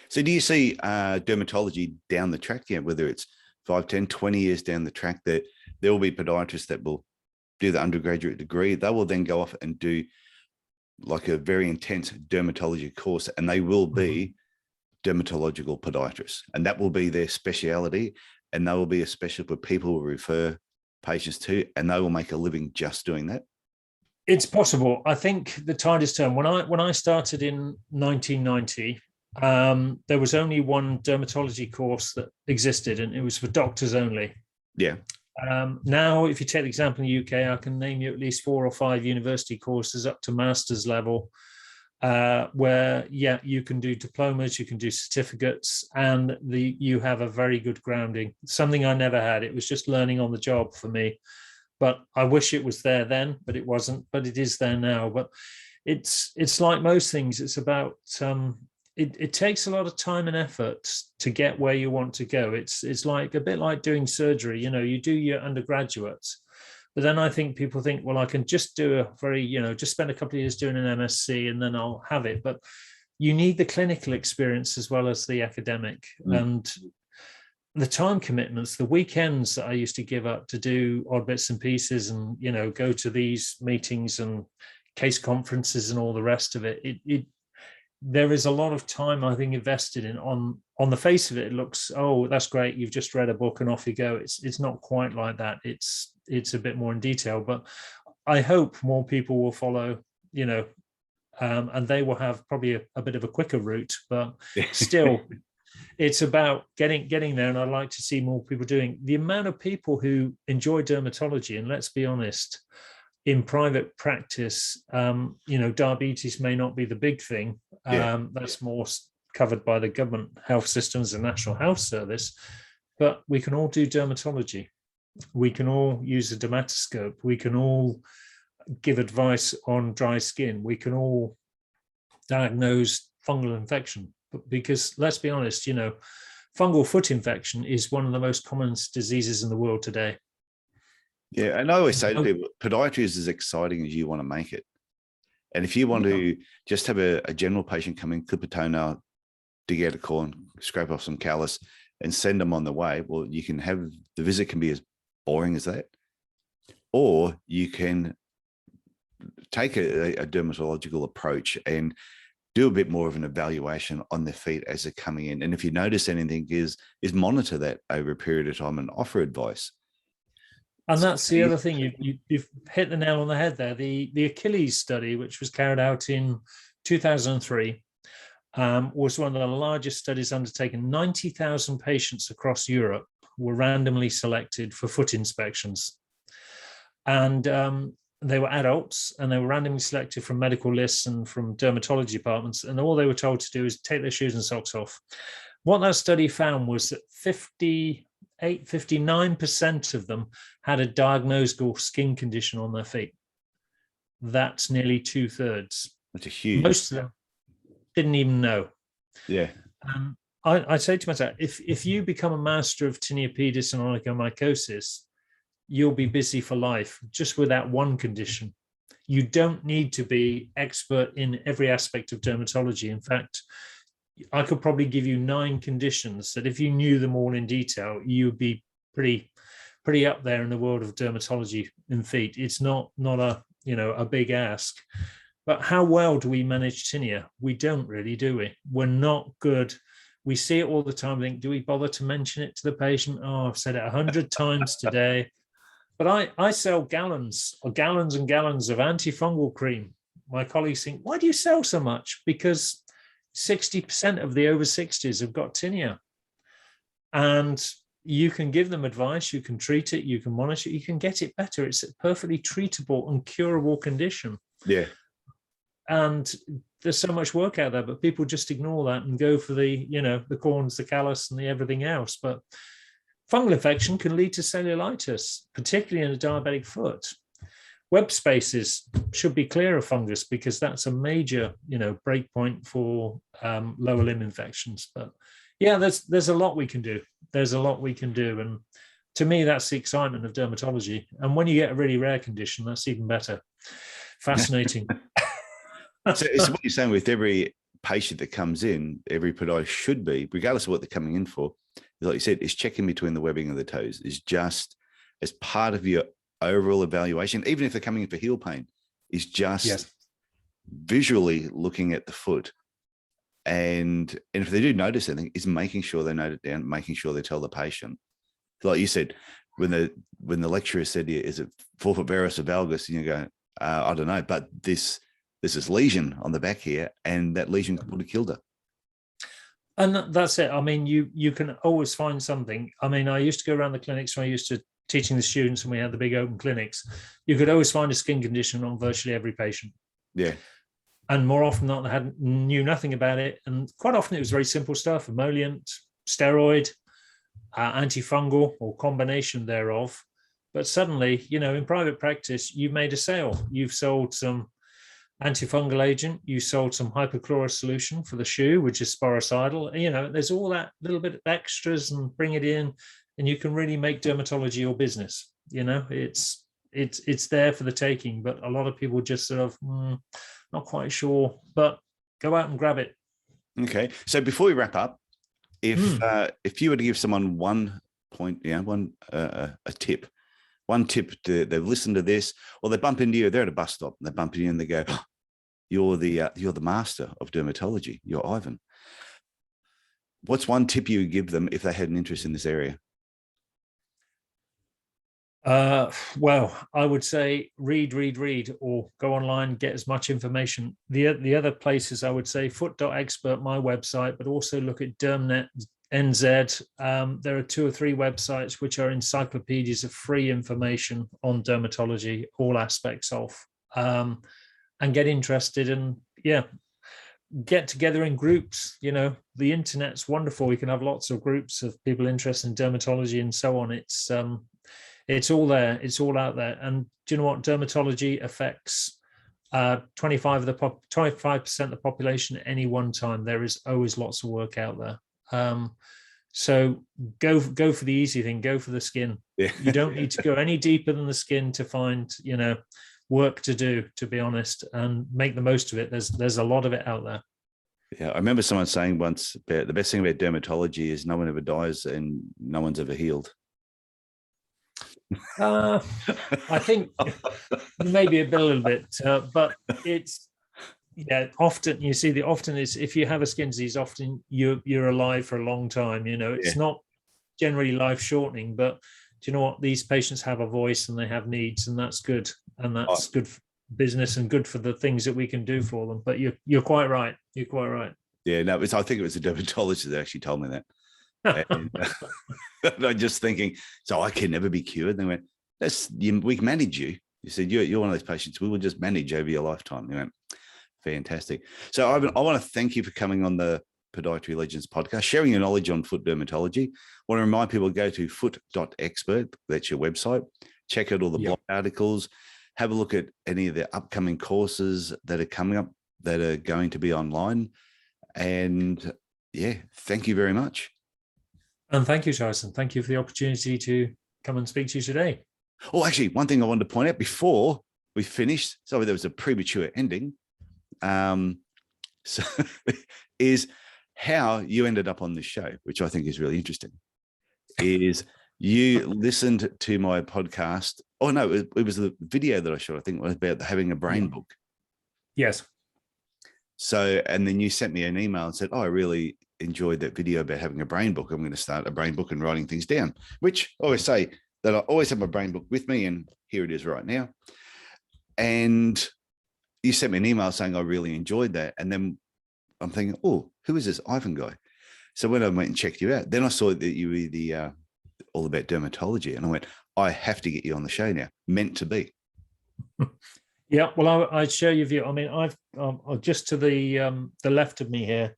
So do you see dermatology down the track, whether it's 5, 10, 20 years down the track, that there will be podiatrists that will do the undergraduate degree? They will then go off and do like a very intense dermatology course, and they will be dermatological podiatrists, and that will be their speciality, and they will be a specialist where people will refer patients to, and they will make a living just doing that. It's possible. I think the tide has turned. When I started in 1990, there was only one dermatology course that existed, and it was for doctors only. Yeah. Now, if you take the example in the UK, I can name you at least 4 or 5 university courses up to master's level, where you can do diplomas, you can do certificates, and you have a very good grounding. Something I never had. It was just learning on the job for me. But I wish it was there then, but it wasn't. But it is there now. But it's like most things. It's about it takes a lot of time and effort to get where you want to go. It's like a bit like doing surgery. You do your undergraduates, but then I think people think, well, I can just do a very just spend a couple of years doing an MSc and then I'll have it. But you need the clinical experience as well as the academic. And the time commitments, the weekends that I used to give up to do odd bits and pieces and, go to these meetings and case conferences and all the rest of it, there is a lot of time, I think, invested in. On the face of it, it looks, oh, that's great, you've just read a book and off you go. It's not quite like that. It's a bit more in detail, but I hope more people will follow, and they will have probably a bit of a quicker route, but still, it's about getting there. And I'd like to see more people doing. The amount of people who enjoy dermatology, and let's be honest, in private practice, diabetes may not be the big thing. That's more covered by the government health systems and National Health Service, but we can all do dermatology. We can all use a dermatoscope. We can all give advice on dry skin. We can all diagnose fungal infection. Because let's be honest, fungal foot infection is one of the most common diseases in the world today. Yeah, and I always say to people, podiatry is as exciting as you want to make it. And if you want to just have a general patient come in, clip a toenail, dig out a corn, scrape off some callus, and send them on the way, well, you can have the visit can be as boring as that, or you can take a dermatological approach and do a bit more of an evaluation on their feet as they're coming in. And if you notice anything, is monitor that over a period of time and offer advice. And that's the other thing. You've hit the nail on the head there. The Achilles Study, which was carried out in 2003, was one of the largest studies undertaken. 90,000 patients across Europe were randomly selected for foot inspections. And they were adults, and they were randomly selected from medical lists and from dermatology departments. And all they were told to do is take their shoes and socks off. What that study found was that 59% of them had a diagnosable skin condition on their feet. That's nearly 2/3. That's a huge. Most of them didn't even know. Yeah. I say to myself, if you become a master of tinea pedis and onychomycosis, you'll be busy for life just with that one condition. You don't need to be expert in every aspect of dermatology. In fact, I could probably give you 9 conditions that if you knew them all in detail, you'd be pretty up there in the world of dermatology in feet. It's not a big ask. But how well do we manage tinea? We don't really, do we? We're not good. We see it all the time. I think, do we bother to mention it to the patient? Oh, I've said it 100 times today. But I sell gallons and gallons of antifungal cream. My colleagues think, why do you sell so much? Because 60% of the over 60s have got tinea. And you can give them advice, you can treat it, you can monitor it, you can get it better. It's a perfectly treatable and curable condition. Yeah. And there's so much work out there, but people just ignore that and go for the corns, the callus, and the everything else. But fungal infection can lead to cellulitis, particularly in a diabetic foot. web spaces should be clear of fungus, because that's a major, break point for lower limb infections. But yeah, there's a lot we can do. There's a lot we can do. And to me, that's the excitement of dermatology. And when you get a really rare condition, that's even better. Fascinating. So what you're saying, with every patient that comes in, every podiatrist should be, regardless of what they're coming in for, like you said, is checking between the webbing of the toes, is just as part of your overall evaluation, even if they're coming in for heel pain, is just visually looking at the foot. And if they do notice anything, is making sure they note it down, making sure they tell the patient. Like you said, when the lecturer said, is it forefoot varus or valgus? And you go, I don't know, but this is lesion on the back here, and that lesion would have killed her. And that's it. I mean, you can always find something. I mean, I used to go around the clinics when I used to teaching the students, and we had the big open clinics. You could always find a skin condition on virtually every patient. Yeah. And more often than not, knew nothing about it. And quite often it was very simple stuff: emollient, steroid, antifungal, or combination thereof. But suddenly, in private practice, you've made a sale. You've sold some antifungal agent, you sold some hypochlorous solution for the shoe, which is sporicidal. There's all that little bit of extras, and bring it in, and you can really make dermatology your business. It's there for the taking, but a lot of people just sort of not quite sure, but go out and grab it. Okay. So before we wrap up, if you were to give someone one point, a tip, one tip they've listened to this, or they bump into you, they're at a bus stop, and they bump into you and they go, oh, you're the master of dermatology, you're Ivan. What's one tip you would give them if they had an interest in this area? Well, I would say read, or go online, get as much information. The other places, I would say foot.expert, my website, but also look at DermNet NZ. There are 2 or 3 websites which are encyclopedias of free information on dermatology, all aspects of, and get interested, and get together in groups. The internet's wonderful. We can have lots of groups of people interested in dermatology and so on. It's all there. It's all out there. And do you know what? Dermatology affects 25% of the population at any one time. There is always lots of work out there. So go for the easy thing. Go for the skin. Yeah. You don't need to go any deeper than the skin to find, work to do, to be honest, and make the most of it. There's a lot of it out there. Yeah, I remember someone saying once about the best thing about dermatology is no one ever dies and no one's ever healed. I think maybe a little bit, but it's often you see often is if you have a skin disease, often you're alive for a long time. It's not generally life shortening, but do you know what? These patients have a voice and they have needs, and that's good, and that's good for business and good for the things that we can do for them. But you're quite right. You're quite right. Yeah, no, I think it was a dermatologist that actually told me that. And I'm just thinking, so I can never be cured. And they went, we can manage you. You said, you're one of those patients we will just manage over your lifetime. You went, fantastic. So Ivan, I want to thank you for coming on the Podiatry Legends podcast, sharing your knowledge on foot dermatology. I want to remind people to go to foot.expert. That's your website. Check out all the blog articles. Have a look at any of the upcoming courses that are coming up that are going to be online. And thank you very much. And thank you, Tyson. Thank you for the opportunity to come and speak to you today. Oh, actually, one thing I wanted to point out before we finished, sorry, there was a premature ending, so is how you ended up on this show, which I think is really interesting, is you listened to my podcast. Oh, no, it was the video that I shot, I think, was about having a brain book. Yes. So, and then you sent me an email and said, I really enjoyed that video about having a brain book. I'm going to start a brain book and writing things down, which I always say that I always have my brain book with me, and here it is right now. And you sent me an email saying I really enjoyed that. And then I'm thinking, oh, who is this Ivan guy? So when I went and checked you out, then I saw that you were the all about dermatology, and I went, I have to get you on the show now. Meant to be. Yeah, well, I'd share your view. I mean, I've just to the left of me here,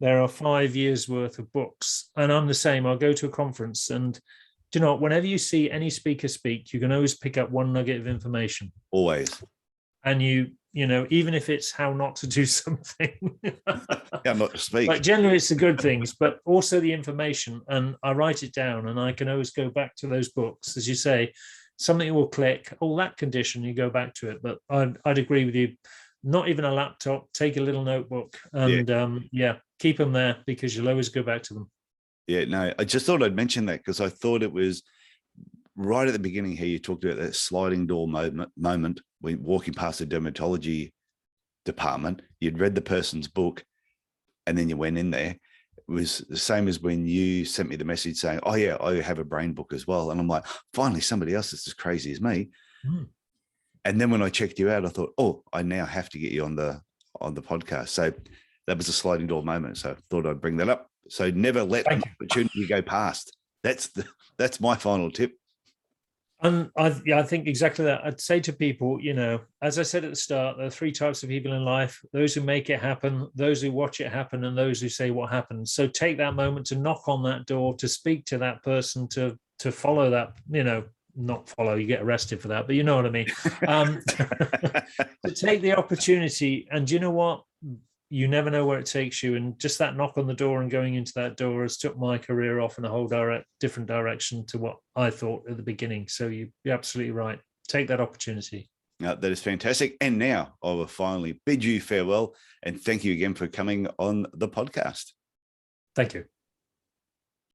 there are 5 years worth of books, and I'm the same. I'll go to a conference, and do you know, whenever you see any speaker speak, you can always pick up one nugget of information. Always. And you know, even if it's how not to do something. How not to speak. Like generally it's the good things, but also the information. And I write it down and I can always go back to those books. As you say, something will click, oh, that condition, you go back to it. But I'd agree with you. Not even a laptop, take a little notebook and keep them there because you'll always go back to them. Yeah, no, I just thought I'd mention that because I thought it was right at the beginning here. You talked about that sliding door moment when walking past the dermatology department. You'd read the person's book and then you went in there. It was the same as when you sent me the message saying, oh yeah, I have a brain book as well. And I'm like, finally, somebody else that's as crazy as me. Mm. And then when I checked you out, I thought, oh, I now have to get you on the podcast. So that was a sliding door moment. So I thought I'd bring that up. So never let an opportunity go past. That's my final tip. And I think exactly that. I'd say to people, you know, as I said at the start, there are 3 types of people in life: those who make it happen, those who watch it happen, and those who say what happened. So take that moment to knock on that door, to speak to that person, to follow that, you know, not follow, you get arrested for that, but you know what I mean. To take the opportunity, and you know what? You never know where it takes you. And just that knock on the door and going into that door has took my career off in a whole different direction to what I thought at the beginning. So you're absolutely right. Take that opportunity. That is fantastic. And now I will finally bid you farewell and thank you again for coming on the podcast. Thank you.